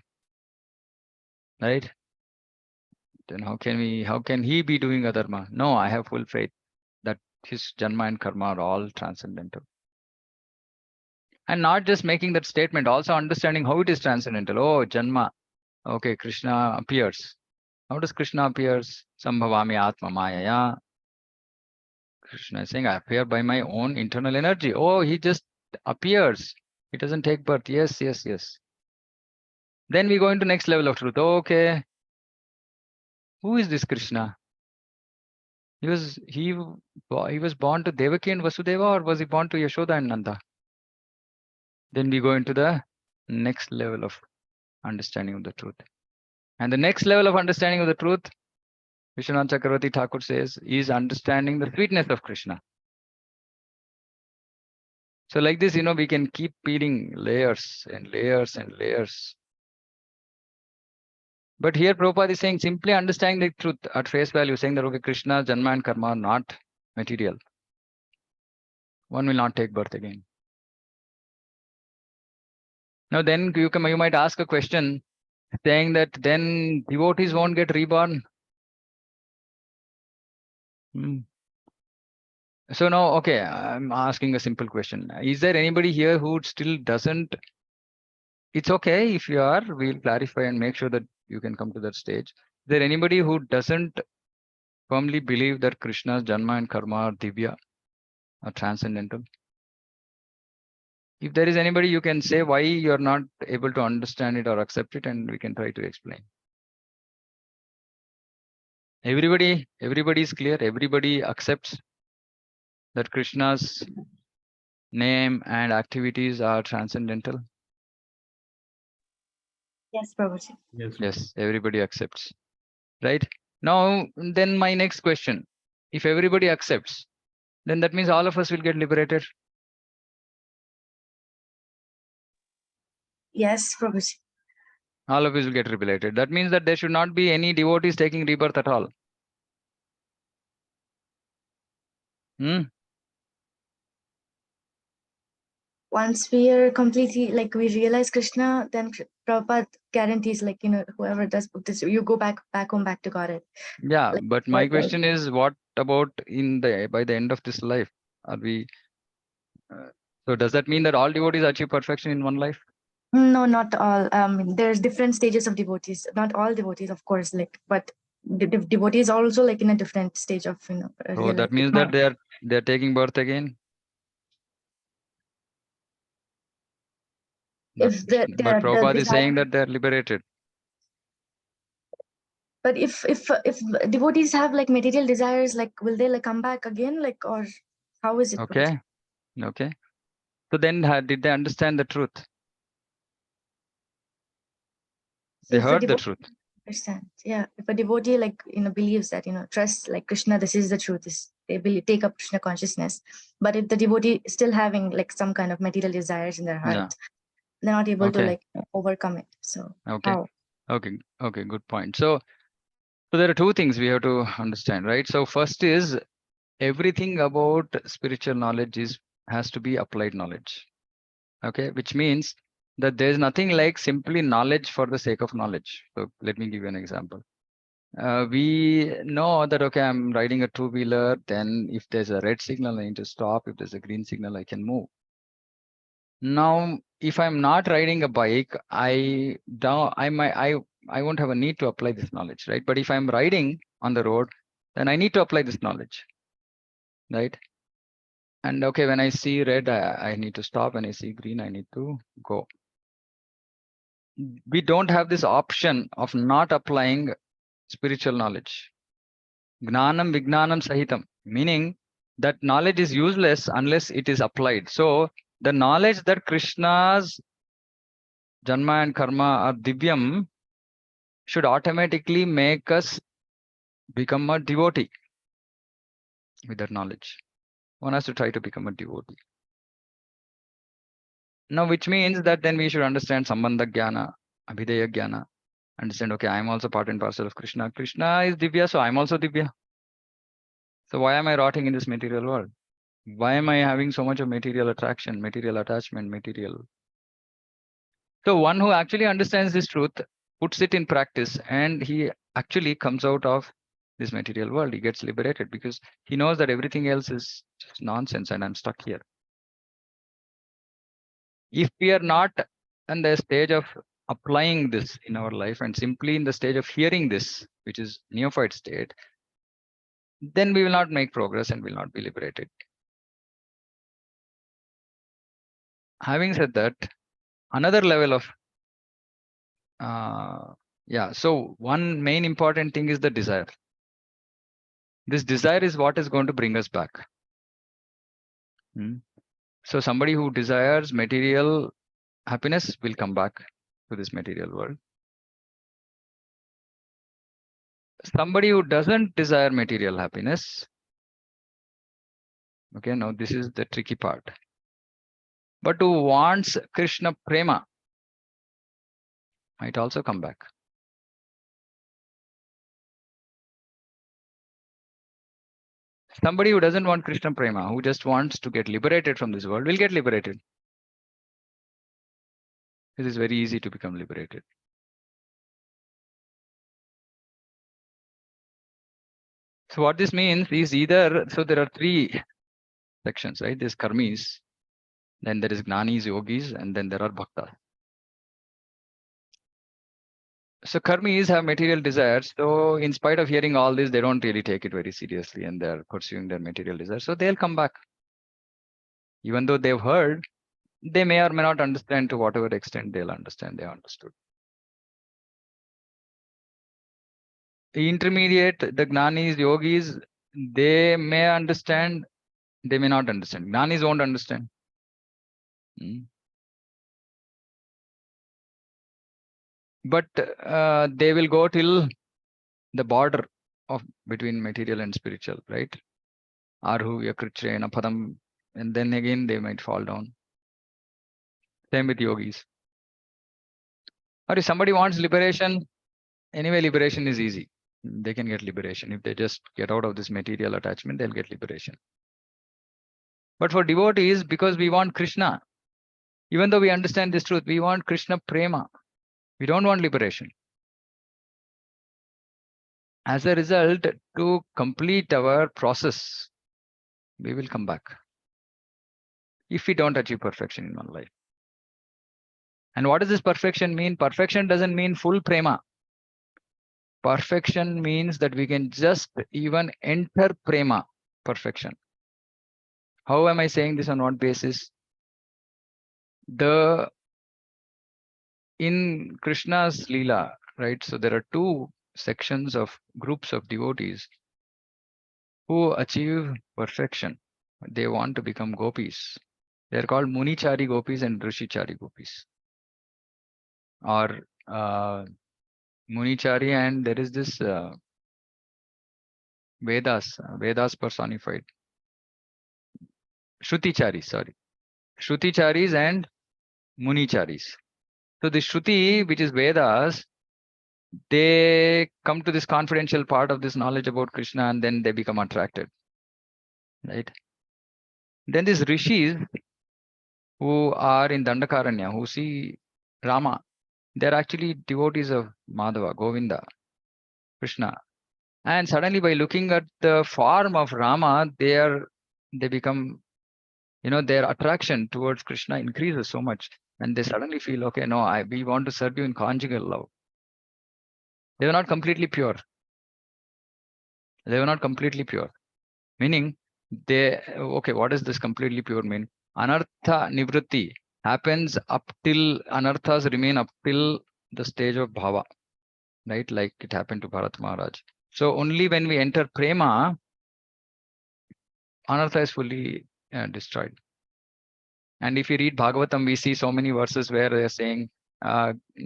Right? Then how can he be doing a dharma? No, I have full faith that his janma and karma are all transcendental. And not just making that statement, also understanding how it is transcendental. Oh, janma. Okay, Krishna appears. How does Krishna appears? Sambhavami atma mayaya. Krishna is saying, I appear by my own internal energy. Oh, he just appears. He doesn't take birth. Yes, yes, yes. Then we go into next level of truth. Okay. Who is this Krishna? He was born to Devaki and Vasudeva, or was he born to Yashoda and Nanda? Then we go into the next level of understanding of the truth. And the next level of understanding of the truth, Vishwanath Chakravarti Thakur says, is understanding the sweetness of Krishna. So like this, we can keep peeling layers and layers and layers. But here Prabhupada is saying simply understanding the truth at face value, saying that okay, Krishna, Janma and Karma are not material. One will not take birth again. Now then you might ask a question saying that then devotees won't get reborn. So now, okay, I'm asking a simple question. Is there anybody here who still doesn't? It's okay if you are, we'll clarify and make sure that you can come to that stage. Is there anybody who doesn't firmly believe that Krishna's Janma and Karma are Divya, are transcendental? If there is anybody, you can say why you're not able to understand it or accept it, and we can try to explain. Everybody is clear. Everybody accepts that Krishna's name and activities are transcendental. Yes, Prabhuji. Yes, everybody accepts. Right? Now, then my next question. If everybody accepts, then that means all of us will get liberated. Yes, Prabhuji. All of us will get liberated. That means that there should not be any devotees taking rebirth at all. Once we are completely, we realize Krishna, then Prabhupada guarantees, whoever does this, you go back home, back to Godhead. Yeah, but my question is, what about by the end of this life? Are we So does that mean that all devotees achieve perfection in one life? No, not all. There's different stages of devotees. Not all devotees, of course, like, but the devotees are also like in a different stage of, So real that life. means that they're taking birth again. But, If the Prabhupada is desire, saying that they're liberated. but if devotees have like material desires, like, will they like come back again, like, or how is it? Okay. Okay. So then did they understand the truth? They If a heard the devotee truth. understands, yeah, if a devotee like believes that trusts like Krishna, this is the truth, they will take up Krishna consciousness. But if the devotee is still having like some kind of material desires in their heart, Yeah. they're not able to Okay. like overcome it. So Okay. how? Okay. Okay. Good point. So there are two things we have to understand, right? So first is everything about spiritual knowledge has to be applied knowledge. Okay, which means that there's nothing like simply knowledge for the sake of knowledge. So let me give you an example. We know that, okay, I'm riding a two-wheeler, then if there's a red signal, I need to stop. If there's a green signal, I can move. Now, if I'm not riding a bike, I won't have a need to apply this knowledge, right? But if I'm riding on the road, then I need to apply this knowledge, right? And okay, when I see red, I need to stop. When I see green, I need to go. We don't have this option of not applying spiritual knowledge. Gnanam Vignanam Sahitam, meaning that knowledge is useless unless it is applied. So the knowledge that Krishna's Janma and Karma are Divyam should automatically make us become a devotee with that knowledge. One has to try to become a devotee. Now, which means that then we should understand Sambandha Jnana, Abhidheya Jnana, understand, okay, I'm also part and parcel of Krishna. Krishna is Divya, so I'm also Divya. So why am I rotting in this material world? Why am I having so much of material attraction, material attachment, material? So one who actually understands this truth, puts it in practice, and he actually comes out of this material world. He gets liberated because he knows that everything else is just nonsense and I'm stuck here. If we are not in the stage of applying this in our life and simply in the stage of hearing this, which is neophyte state, then we will not make progress and will not be liberated. Having said that, another level of so one main important thing is the desire. This desire is what is going to bring us back. So somebody who desires material happiness will come back to this material world. Somebody who doesn't desire material happiness, okay, now this is the tricky part, but who wants Krishna prema might also come back. Somebody who doesn't want Krishna prema, who just wants to get liberated from this world, will get liberated. It is very easy to become liberated. So what this means is either, so there are three sections, right? There's karmis, then there is jnanis, yogis, and then there are bhaktas. So karmis have material desires. So in spite of hearing all this, they don't really take it very seriously and they're pursuing their material desires. So they'll come back. Even though they've heard, they may or may not understand to whatever extent they'll understand, they understood. The intermediate, the jnanis, yogis, they may understand, they may not understand. Jnanis won't understand. But they will go till the border of between material and spiritual, right? Arhu yakritrena padam, and then again they might fall down. Same with yogis. Or if somebody wants liberation, anyway, liberation is easy. They can get liberation. If they just get out of this material attachment, they'll get liberation. But for devotees, because we want Krishna, even though we understand this truth, we want Krishna prema. We don't want liberation. As a result, to complete our process, we will come back. if we don't achieve perfection in one life. And what does this perfection mean? Perfection doesn't mean full prema. Perfection means that we can just even enter prema perfection. How am I saying this? On what basis? In Krishna's Leela, right? So there are two sections of groups of devotees who achieve perfection. They want to become gopis. They're called Munichari gopis and Rishichari gopis. Or Munichari, and there is this Vedas personified. Shruticharis, sorry. Shruticharis and Municharis. So the Shruti, which is Vedas, they come to this confidential part of this knowledge about Krishna and then they become attracted. Right? Then these rishis who are in Dandakaranya, who see Rama, they're actually devotees of Madhava, Govinda, Krishna. And suddenly by looking at the form of Rama, they become, their attraction towards Krishna increases so much. And they suddenly feel, okay, no, we want to serve you in conjugal love. They were not completely pure. They were not completely pure. Meaning, what does this completely pure mean? Anartha nivritti happens up till, anarthas remain up till the stage of bhava, right? Like it happened to Bharat Maharaj. So only when we enter prema, anartha is fully destroyed. And if you read Bhagavatam, we see so many verses where they're saying,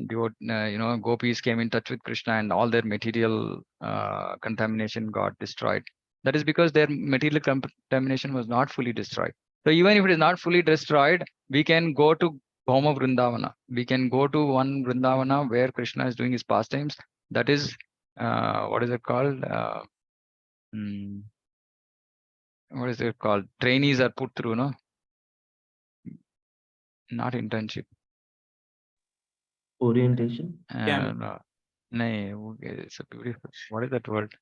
gopis came in touch with Krishna and all their material contamination got destroyed. That is because their material contamination was not fully destroyed. So even if it is not fully destroyed, we can go to Bhoma Vrindavana. We can go to one Vrindavana where Krishna is doing his pastimes. That is, what is it called? What is it called? Trainees are put through, no? Not internship. Orientation. No, it's a beautiful. What is that word?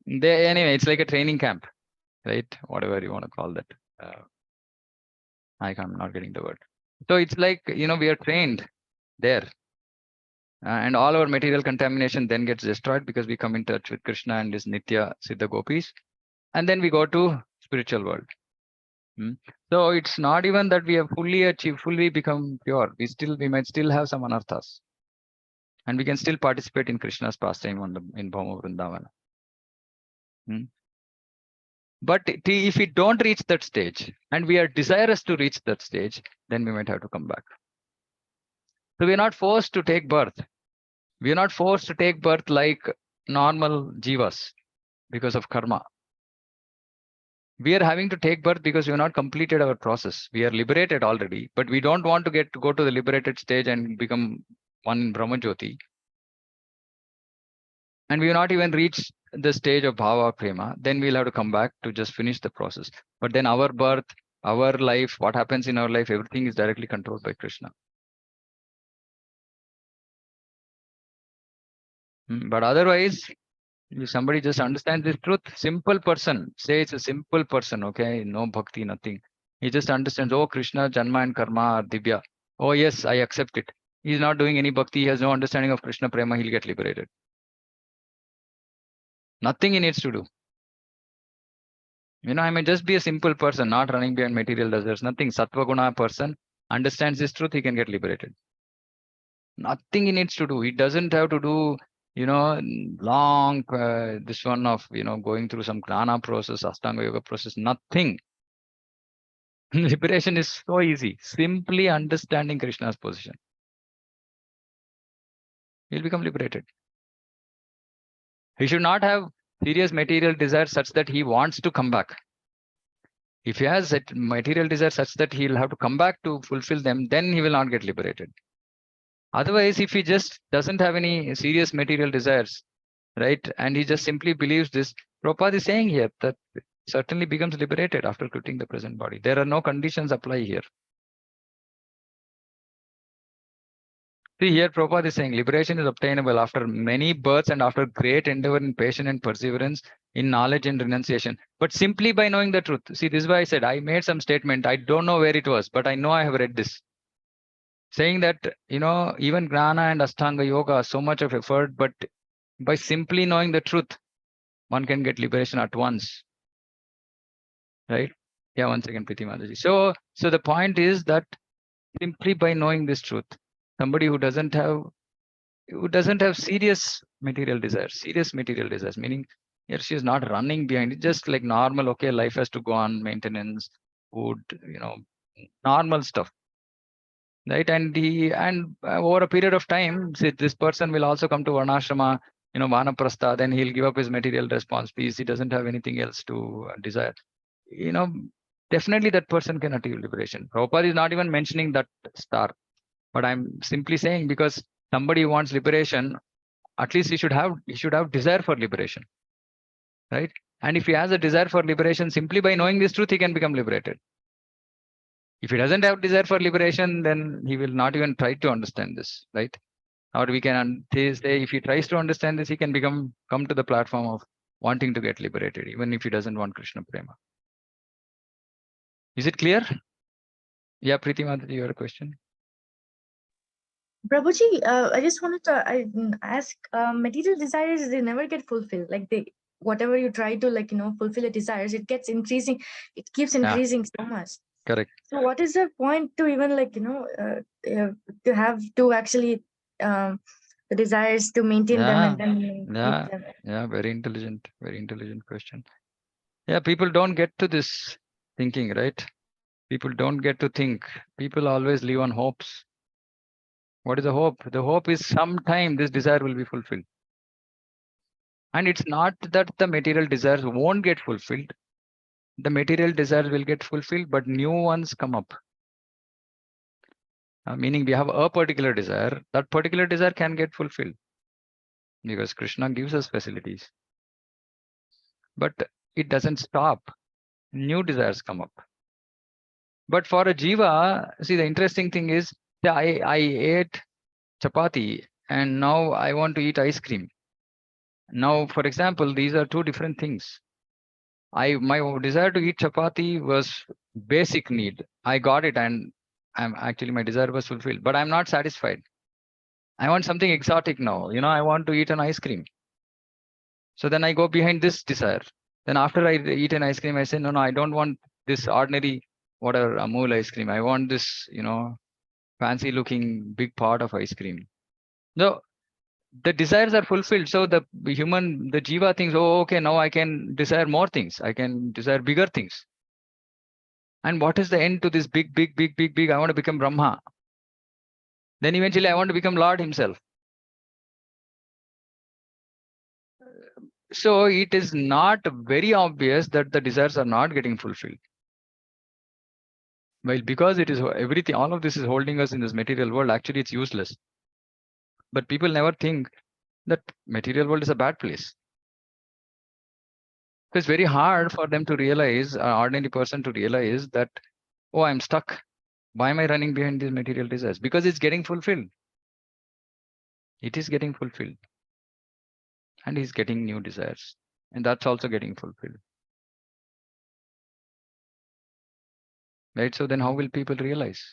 Anyway, it's like a training camp, right? Whatever you want to call that. I'm not getting the word. So it's like, we are trained there. And all our material contamination then gets destroyed because we come in touch with Krishna and his Nitya Siddha Gopis. And then we go to spiritual world. So it's not even that we have fully achieved, fully become pure. We might still have some anarthas. And we can still participate in Krishna's pastime in Bhoma Vrindavana. But if we don't reach that stage and we are desirous to reach that stage, then we might have to come back. So we are not forced to take birth. We are not forced to take birth like normal jivas because of karma. We are having to take birth because we have not completed our process. We are liberated already, but we don't want to go to the liberated stage and become one in Brahmajyoti. And we have not even reached the stage of bhava prema, then we'll have to come back to just finish the process. But then our birth, our life, what happens in our life, everything is directly controlled by Krishna. But otherwise, if somebody just understands this truth, simple person, say it's a simple person, okay, no bhakti, nothing. He just understands, oh, Krishna, Janma and Karma are Divya. Oh, yes, I accept it. He's not doing any bhakti, he has no understanding of Krishna Prema, he'll get liberated. Nothing he needs to do. I may just be a simple person, not running behind material desires, nothing. Sattva guna person understands this truth, he can get liberated. Nothing he needs to do. He doesn't have to do, long, this one of, going through some Gnana process, Ashtanga Yoga process, nothing. Liberation is so easy. Simply understanding Krishna's position. He'll become liberated. He should not have serious material desires such that he wants to come back. If he has that material desire such that he'll have to come back to fulfill them, then he will not get liberated. Otherwise, if he just doesn't have any serious material desires, right, and he just simply believes this, Prabhupada is saying here that certainly becomes liberated after quitting the present body. There are no conditions apply here. See here, Prabhupada is saying liberation is obtainable after many births and after great endeavor in patience and perseverance in knowledge and renunciation. But simply by knowing the truth. See, this is why I said I made some statement. I don't know where it was, but I know I have read this. Saying that, even Gnana and Ashtanga Yoga, so much of effort, but by simply knowing the truth, one can get liberation at once. Right? Yeah, once again, Priti Mataji. So the point is that simply by knowing this truth, somebody who doesn't have serious material desires, meaning here she is not running behind it, just like normal, okay, life has to go on, maintenance, food, normal stuff. Right. And over a period of time, see, this person will also come to Varnashrama, Vanaprastha, then he'll give up his material responsibilities. He doesn't have anything else to desire. Definitely that person can achieve liberation. Prabhupada is not even mentioning that star, but I'm simply saying because somebody who wants liberation, at least he should have desire for liberation. Right. And if he has a desire for liberation, simply by knowing this truth, he can become liberated. If he doesn't have desire for liberation, then he will not even try to understand this, right? Or we can say if he tries to understand this, he can come to the platform of wanting to get liberated, even if he doesn't want Krishna Prema. Is it clear? Yeah, Preeti Mataji, you had a question? Prabhuji, I just wanted to ask, material desires, they never get fulfilled. Like whatever you try to fulfill the desires, it gets increasing. It keeps increasing so much. Correct. So what is the point to even to have to actually the desires to maintain them and then keep them? Yeah, very intelligent question. Yeah, people don't get to this thinking, right? People don't get to think. People always live on hopes. What is the hope? The hope is sometime this desire will be fulfilled. And it's not that the material desires won't get fulfilled. The material desires will get fulfilled, but new ones come up. Meaning we have a particular desire. That particular desire can get fulfilled because Krishna gives us facilities. But it doesn't stop. New desires come up. But for a jiva, see, the interesting thing is that I ate chapati and now I want to eat ice cream. Now, for example, these are two different things. My desire to eat chapati was basic need. I got it and my desire was fulfilled, but I'm not satisfied. I want something exotic now. I want to eat an ice cream. So then I go behind this desire. Then after I eat an ice cream, I say, no, I don't want this ordinary, whatever, Amul ice cream. I want this, fancy looking big pot of ice cream. No, the desires are fulfilled. So the jiva thinks, oh, okay, now I can desire more things. I can desire bigger things. And what is the end to this big? I want to become Brahma. Then eventually I want to become Lord himself. So it is not very obvious that the desires are not getting fulfilled. Well, because it is everything, all of this is holding us in this material world. Actually, it's useless. But people never think that material world is a bad place. It's very hard for them to realize, an ordinary person to realize that, oh, I'm stuck. Why am I running behind these material desires? Because it's getting fulfilled. It is getting fulfilled. And he's getting new desires. And that's also getting fulfilled. Right? So then how will people realize?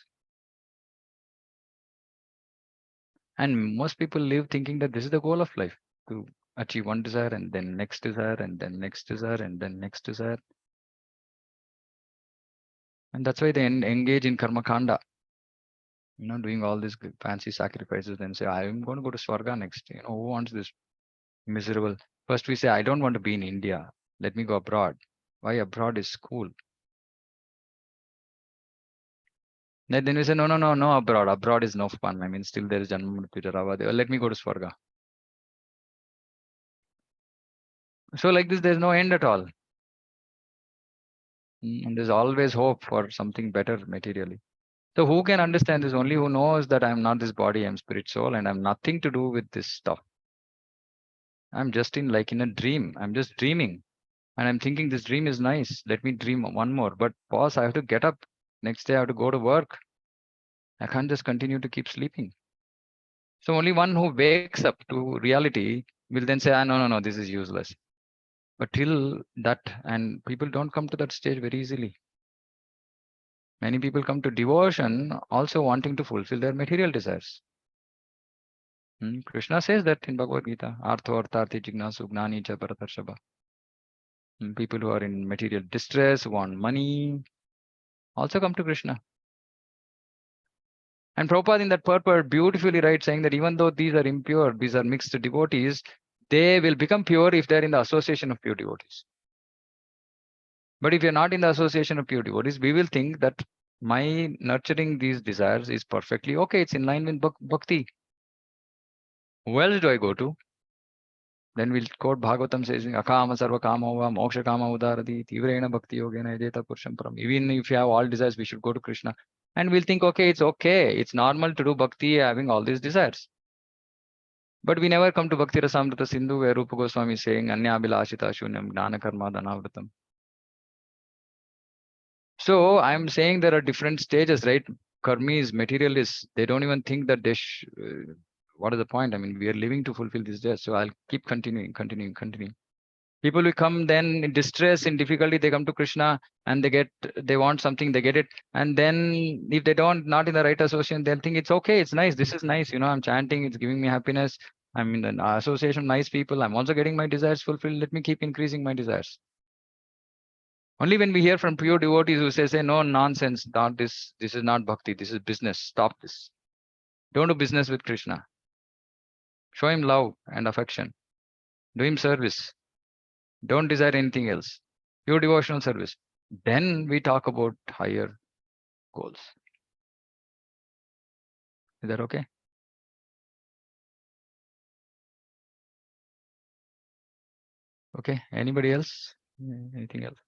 And most people live thinking that this is the goal of life, to achieve one desire and then next desire and then next desire and then next desire. And that's why they engage in karma kanda, doing all these fancy sacrifices, then say, I'm going to go to Swarga next. Who wants this miserable? First we say, I don't want to be in India. Let me go abroad. Why? Abroad is cool. Then we say, no, abroad. Abroad is no fun. I mean, still there is Janma Mrityu Jara. Let me go to Swarga. So like this, there's no end at all. And there's always hope for something better materially. So who can understand this? Only who knows that I'm not this body, I'm spirit soul, and I'm nothing to do with this stuff. I'm just in a dream. I'm just dreaming. And I'm thinking this dream is nice. Let me dream one more. But boss, I have to get up. Next day I have to go to work. I can't just continue to keep sleeping. So only one who wakes up to reality will then say, no, this is useless. But till that, and people don't come to that stage very easily. Many people come to devotion also wanting to fulfill their material desires. Krishna says that in Bhagavad Gita, Artho Artharthi Jignasu Gnani Cha Bharatarshava. People who are in material distress, want money, also come to Krishna. And Prabhupada in that purport beautifully writes, saying that even though these are impure, these are mixed devotees, they will become pure if they're in the association of pure devotees. But if you're not in the association of pure devotees, we will think that my nurturing these desires is perfectly okay. It's in line with bhakti. Who else do I go to? Then we'll quote Bhagavatam says, Akama sarva kama va moksha kama udarati tivrena bhakti yogena yajeta purusham param. Even if you have all desires, we should go to Krishna. And we'll think, okay. It's normal to do bhakti having all these desires. But we never come to Bhakti Rasamrita Sindhu where Rupa Goswami is saying, Anya Abhilashita Shunyam Gnana Karma Dhanavratam. So I'm saying there are different stages, right? Karmis, materialists, they don't even think that what is the point? I mean, we are living to fulfill this day. So I'll keep continuing. People who come then in distress, in difficulty, they come to Krishna and they want something, they get it. And then if they not in the right association, they'll think it's okay, it's nice. This is nice. I'm chanting, it's giving me happiness. I'm in an association of nice people. I'm also getting my desires fulfilled. Let me keep increasing my desires. Only when we hear from pure devotees who say no, nonsense, not this is not bhakti, this is business. Stop this. Don't do business with Krishna. Show him love and affection. Do him service. Don't desire anything else. Pure devotional service. Then we talk about higher goals. Is that okay? Okay. Anybody else? Anything else?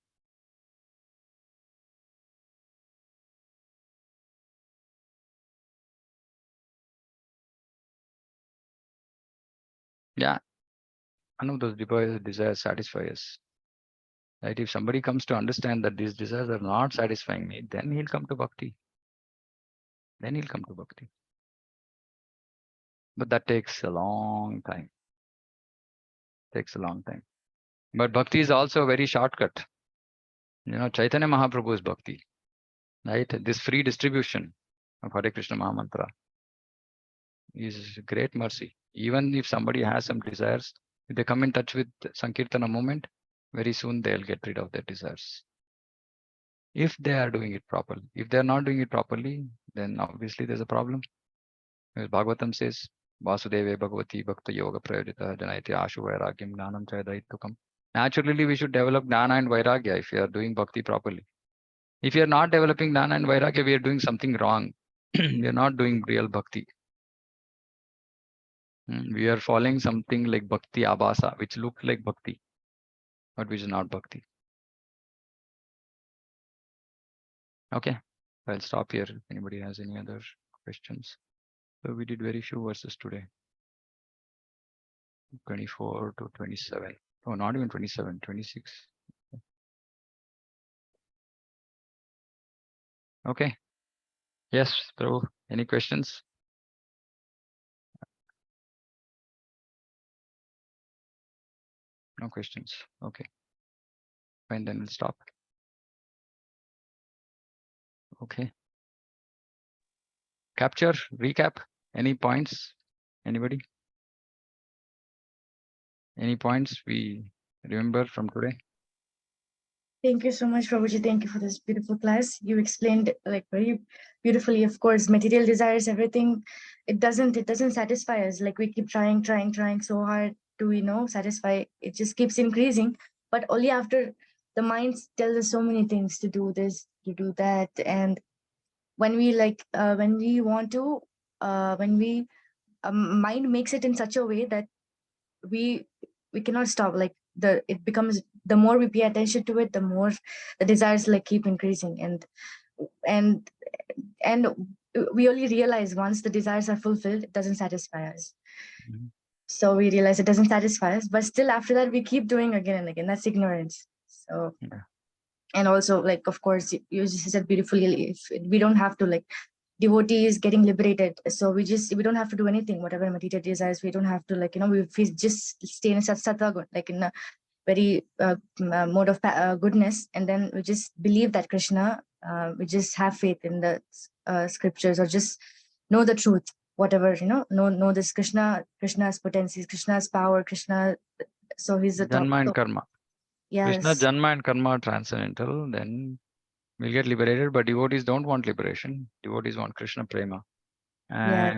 Yeah. None of those desires satisfy us. Right? If somebody comes to understand that these desires are not satisfying me, then he'll come to bhakti. But that takes a long time. But bhakti is also a very shortcut. Chaitanya Mahaprabhu's bhakti. Right? This free distribution of Hare Krishna Mahamantra is great mercy. Even if somebody has some desires, if they come in touch with Sankirtan a moment, very soon they'll get rid of their desires. If they are doing it properly. If they're not doing it properly, then obviously there's a problem. As Bhagavatam says, Vasudeve Bhagavati Bhakta Yoga Prayojita Janayati Ashu Vairagyam Gnanam Chayadaitukam. Naturally, we should develop Gnana and Vairagya if we are doing bhakti properly. If you are not developing Gnana and Vairagya, we are doing something wrong. We are not doing real bhakti. We are following something like bhakti abhasa, which looks like bhakti, but which is not bhakti. Okay, I'll stop here. If anybody has any other questions. So we did very few verses today. 24 to 27. Oh, not even 27, 26. Okay. Yes, Prabhu, any questions? No questions. Okay. Fine, then we'll stop. Okay. Capture, recap, any points? Anybody? Any points we remember from today? Thank you so much, Prabhuji. Thank you for this beautiful class. You explained like very beautifully. Of course, material desires, everything, it doesn't satisfy us. Like we keep trying so hard to, satisfy. It just keeps increasing. But only after the mind tells us so many things to do this, to do that. And when we when we want to, when we mind makes it in such a way that we cannot stop. Like it becomes, the more we pay attention to it, the more the desires like keep increasing, and we only realize once the desires are fulfilled, it doesn't satisfy us. So we realize it doesn't satisfy us, but still after that we keep doing again and again. That's ignorance. So and also, like, of course, you just said beautifully, if we don't have to like devotees getting liberated. So we don't have to do anything, whatever material desires, we don't have to, like, we just stay in sattva, like in a very mode of goodness, and then we just believe that Krishna, we just have faith in the scriptures, or just know the truth, whatever, know this Krishna's potencies, Krishna's power, Krishna. So he's the top. Janma and So, karma. yes. Krishna, Janma and karma are transcendental, then we'll get liberated. But devotees don't want liberation. Devotees want Krishna prema. Yeah.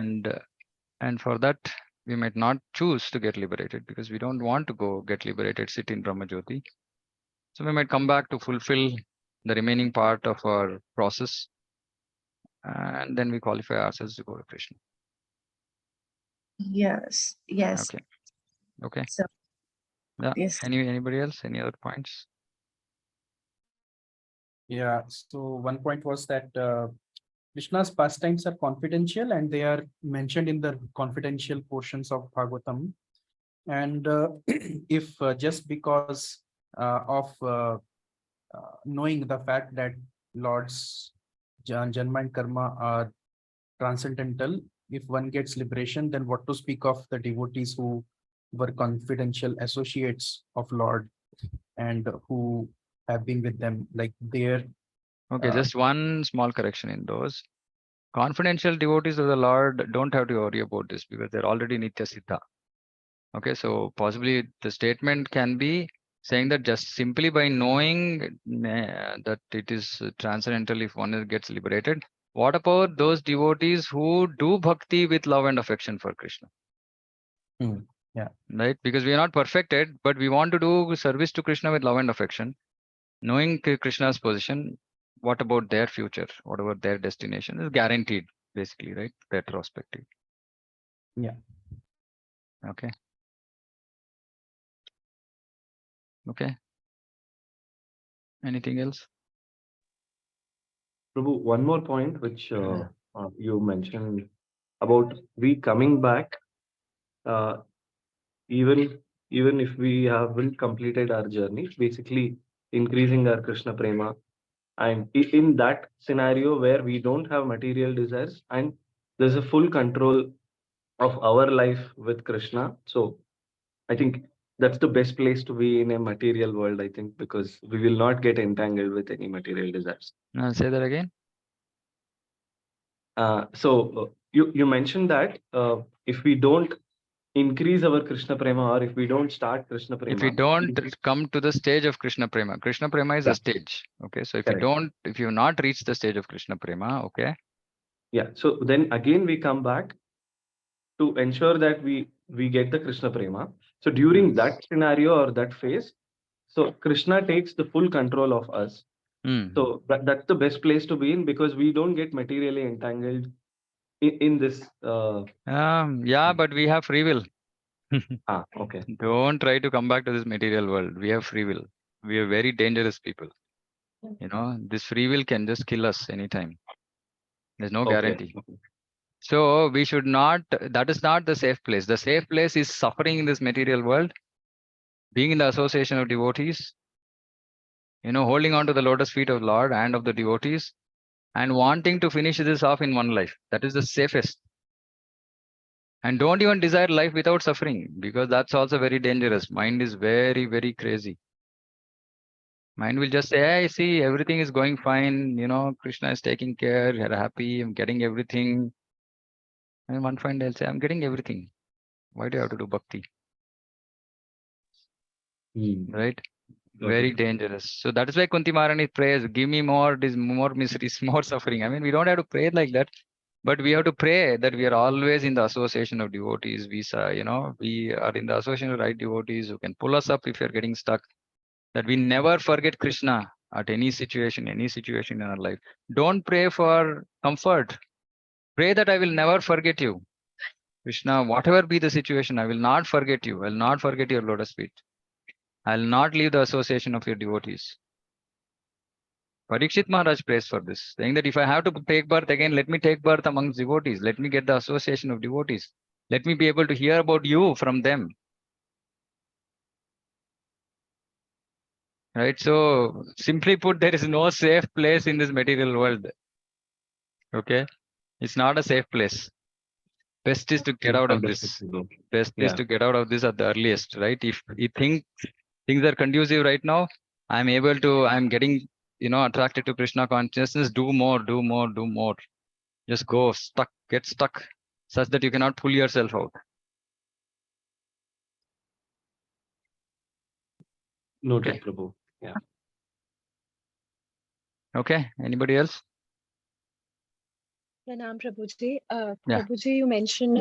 And for that, we might not choose to get liberated because we don't want to go get liberated, sit in Brahmajyoti. So we might come back to fulfill the remaining part of our process. And then we qualify ourselves to go to Krishna. Yes. Yes. Okay. Okay. So, Yeah. yes. Anybody else? Any other points? Yeah, so one point was that Krishna's pastimes are confidential and they are mentioned in the confidential portions of Bhagavatam. And if just because of knowing the fact that Lord's Janma and Karma are transcendental, if one gets liberation, then what to speak of the devotees who were confidential associates of Lord and who have been with them, like their Okay, just one small correction in those. Confidential devotees of the Lord don't have to worry about this because they're already Nitya Siddha. Okay, so possibly the statement can be saying that just simply by knowing that it is transcendental if one gets liberated. What about those devotees who do bhakti with love and affection for Krishna? Yeah. Right, because we are not perfected, but we want to do service to Krishna with love and affection. Knowing Krishna's position, what about their future? What about their destination is guaranteed, basically, right? Retrospective. Yeah. Okay. Okay. Anything else? Prabhu, one more point which you mentioned about we coming back, uh, even if we haven't completed our journey, basically increasing our Krishna prema, and in that scenario where we don't have material desires and there's a full control of our life with Krishna. So I think that's the best place to be in a material world, I think, because we will not get entangled with any material desires. Say that again. You mentioned that if we don't increase our Krishna prema, or if we don't start Krishna prema, If we don't come to the stage of Krishna prema is a stage. Okay, so if Correct. if you not reach the stage of Krishna prema, okay. Yeah, so then again we come back to ensure that we get the Krishna prema. So during that scenario or that phase, so Krishna takes the full control of us. So that's the best place to be in because we don't get materially entangled in this. Yeah, but we have free will. Okay. Don't try to come back to this material world. We have free will. We are very dangerous people. You know, this free will can just kill us anytime. There's no guarantee. So we should not, that is not the safe place. The safe place is suffering in this material world, being in the association of devotees, holding on to the lotus feet of Lord and of the devotees, and wanting to finish this off in one life. That is the safest. And don't even desire life without suffering, because that's also very dangerous. Mind is very, very crazy. Mind will just say, hey, see, everything is going fine. Krishna is taking care. You're happy. I'm getting everything. And one fine day I'll say, I'm getting everything. Why do you have to do bhakti? Right? Very dangerous. So that is why Kunti Maharani prays, give me more miseries, more suffering. I mean, we don't have to pray like that, but we have to pray that we are always in the association of devotees. We are in the association of right devotees who can pull us up if you're getting stuck. That we never forget Krishna at any situation in our life. Don't pray for comfort. Pray that I will never forget you. Krishna, whatever be the situation, I will not forget you. I will not forget your lotus feet. I will not leave the association of your devotees. Parikshit Maharaj prays for this, saying that if I have to take birth again, let me take birth amongst devotees. Let me get the association of devotees. Let me be able to hear about you from them. Right? So, simply put, there is no safe place in this material world. Okay? It's not a safe place. Best is to get out of this. Understood, Prabhu. Best is Yeah. to get out of this at the earliest, right? If you think things are conducive right now, I'm getting, attracted to Krishna consciousness. Do more, do more, do more. Just get stuck, such that you cannot pull yourself out. Noted, Okay. Prabhu. Yeah. Okay. Anybody else? Pranam Prabhuji. Yeah. Prabhuji, you mentioned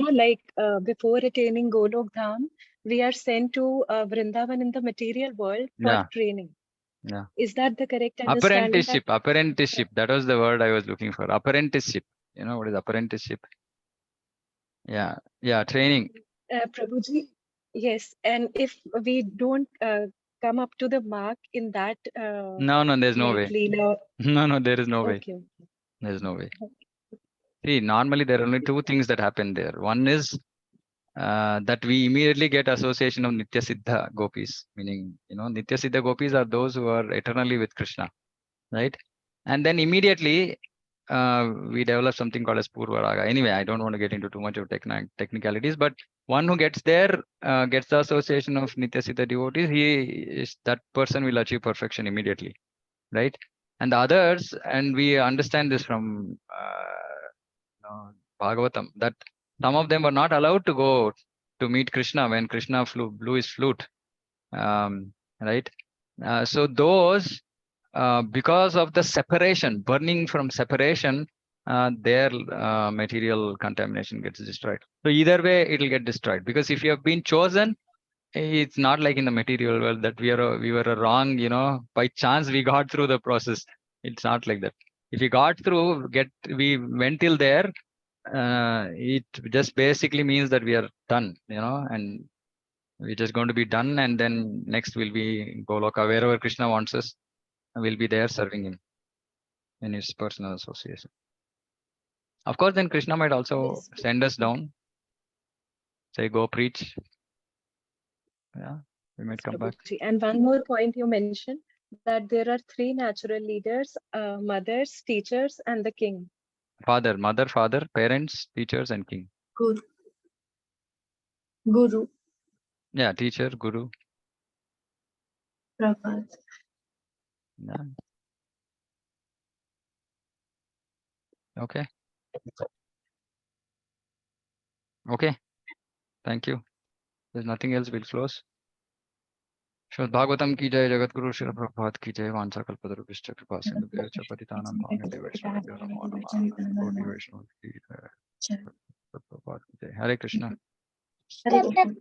before attaining Golok Dham, we are sent to Vrindavan in the material world for Yeah. training. Yeah. Is that the correct understanding? Apprenticeship. That was the word I was looking for. Apprenticeship. You know what is apprenticeship? Yeah. Yeah. Training. Prabhuji, yes. And if we don't come up to the mark in that No, there's no way. Leela. No, there is no way. Okay. There's no way. See, normally there are only two things that happen there. One is that we immediately get association of Nitya Siddha gopis, meaning, Nitya Siddha gopis are those who are eternally with Krishna, right? And then immediately we develop something called as Purva Raga. Anyway, I don't want to get into too much of technicalities, but one who gets there, gets the association of Nitya Siddha devotees, that person will achieve perfection immediately, right? And the others, and we understand this from Bhagavatam, that some of them were not allowed to go to meet Krishna when Krishna blew his flute, right? So those, because of the separation, burning from separation, their material contamination gets destroyed. So either way, it will get destroyed, because if you have been chosen, it's not like in the material world that we were a wrong, by chance we got through the process. It's not like that. If we got through, we went till there, it just basically means that we are done, and we're just going to be done, and then next will be Goloka, wherever Krishna wants us, we'll be there serving him in his personal association. Of course, then Krishna might also Yes. send us down, say, go preach. Yeah, we might come back. Prabhuji. And one more point you mentioned, that there are three natural leaders, mothers, teachers, and the king. Mother, father, parents, teachers, and king. Guru. Guru. Yeah, teacher, guru. Prabhupada. Yeah. Okay. Okay. Thank you. There's nothing else. We'll close. Srimad Bhagavatam ki jai, Jagat Guru Srila Prabhupada ki jai, Vansa Kalpatarubhishya Kripa Sindhubhya Patitanam Bhavnate Vaishnavabhyo Namo Namah, Koti Vaishnava ki jai, Prabhupada ki jai. Hare Krishna. Hare Krishna.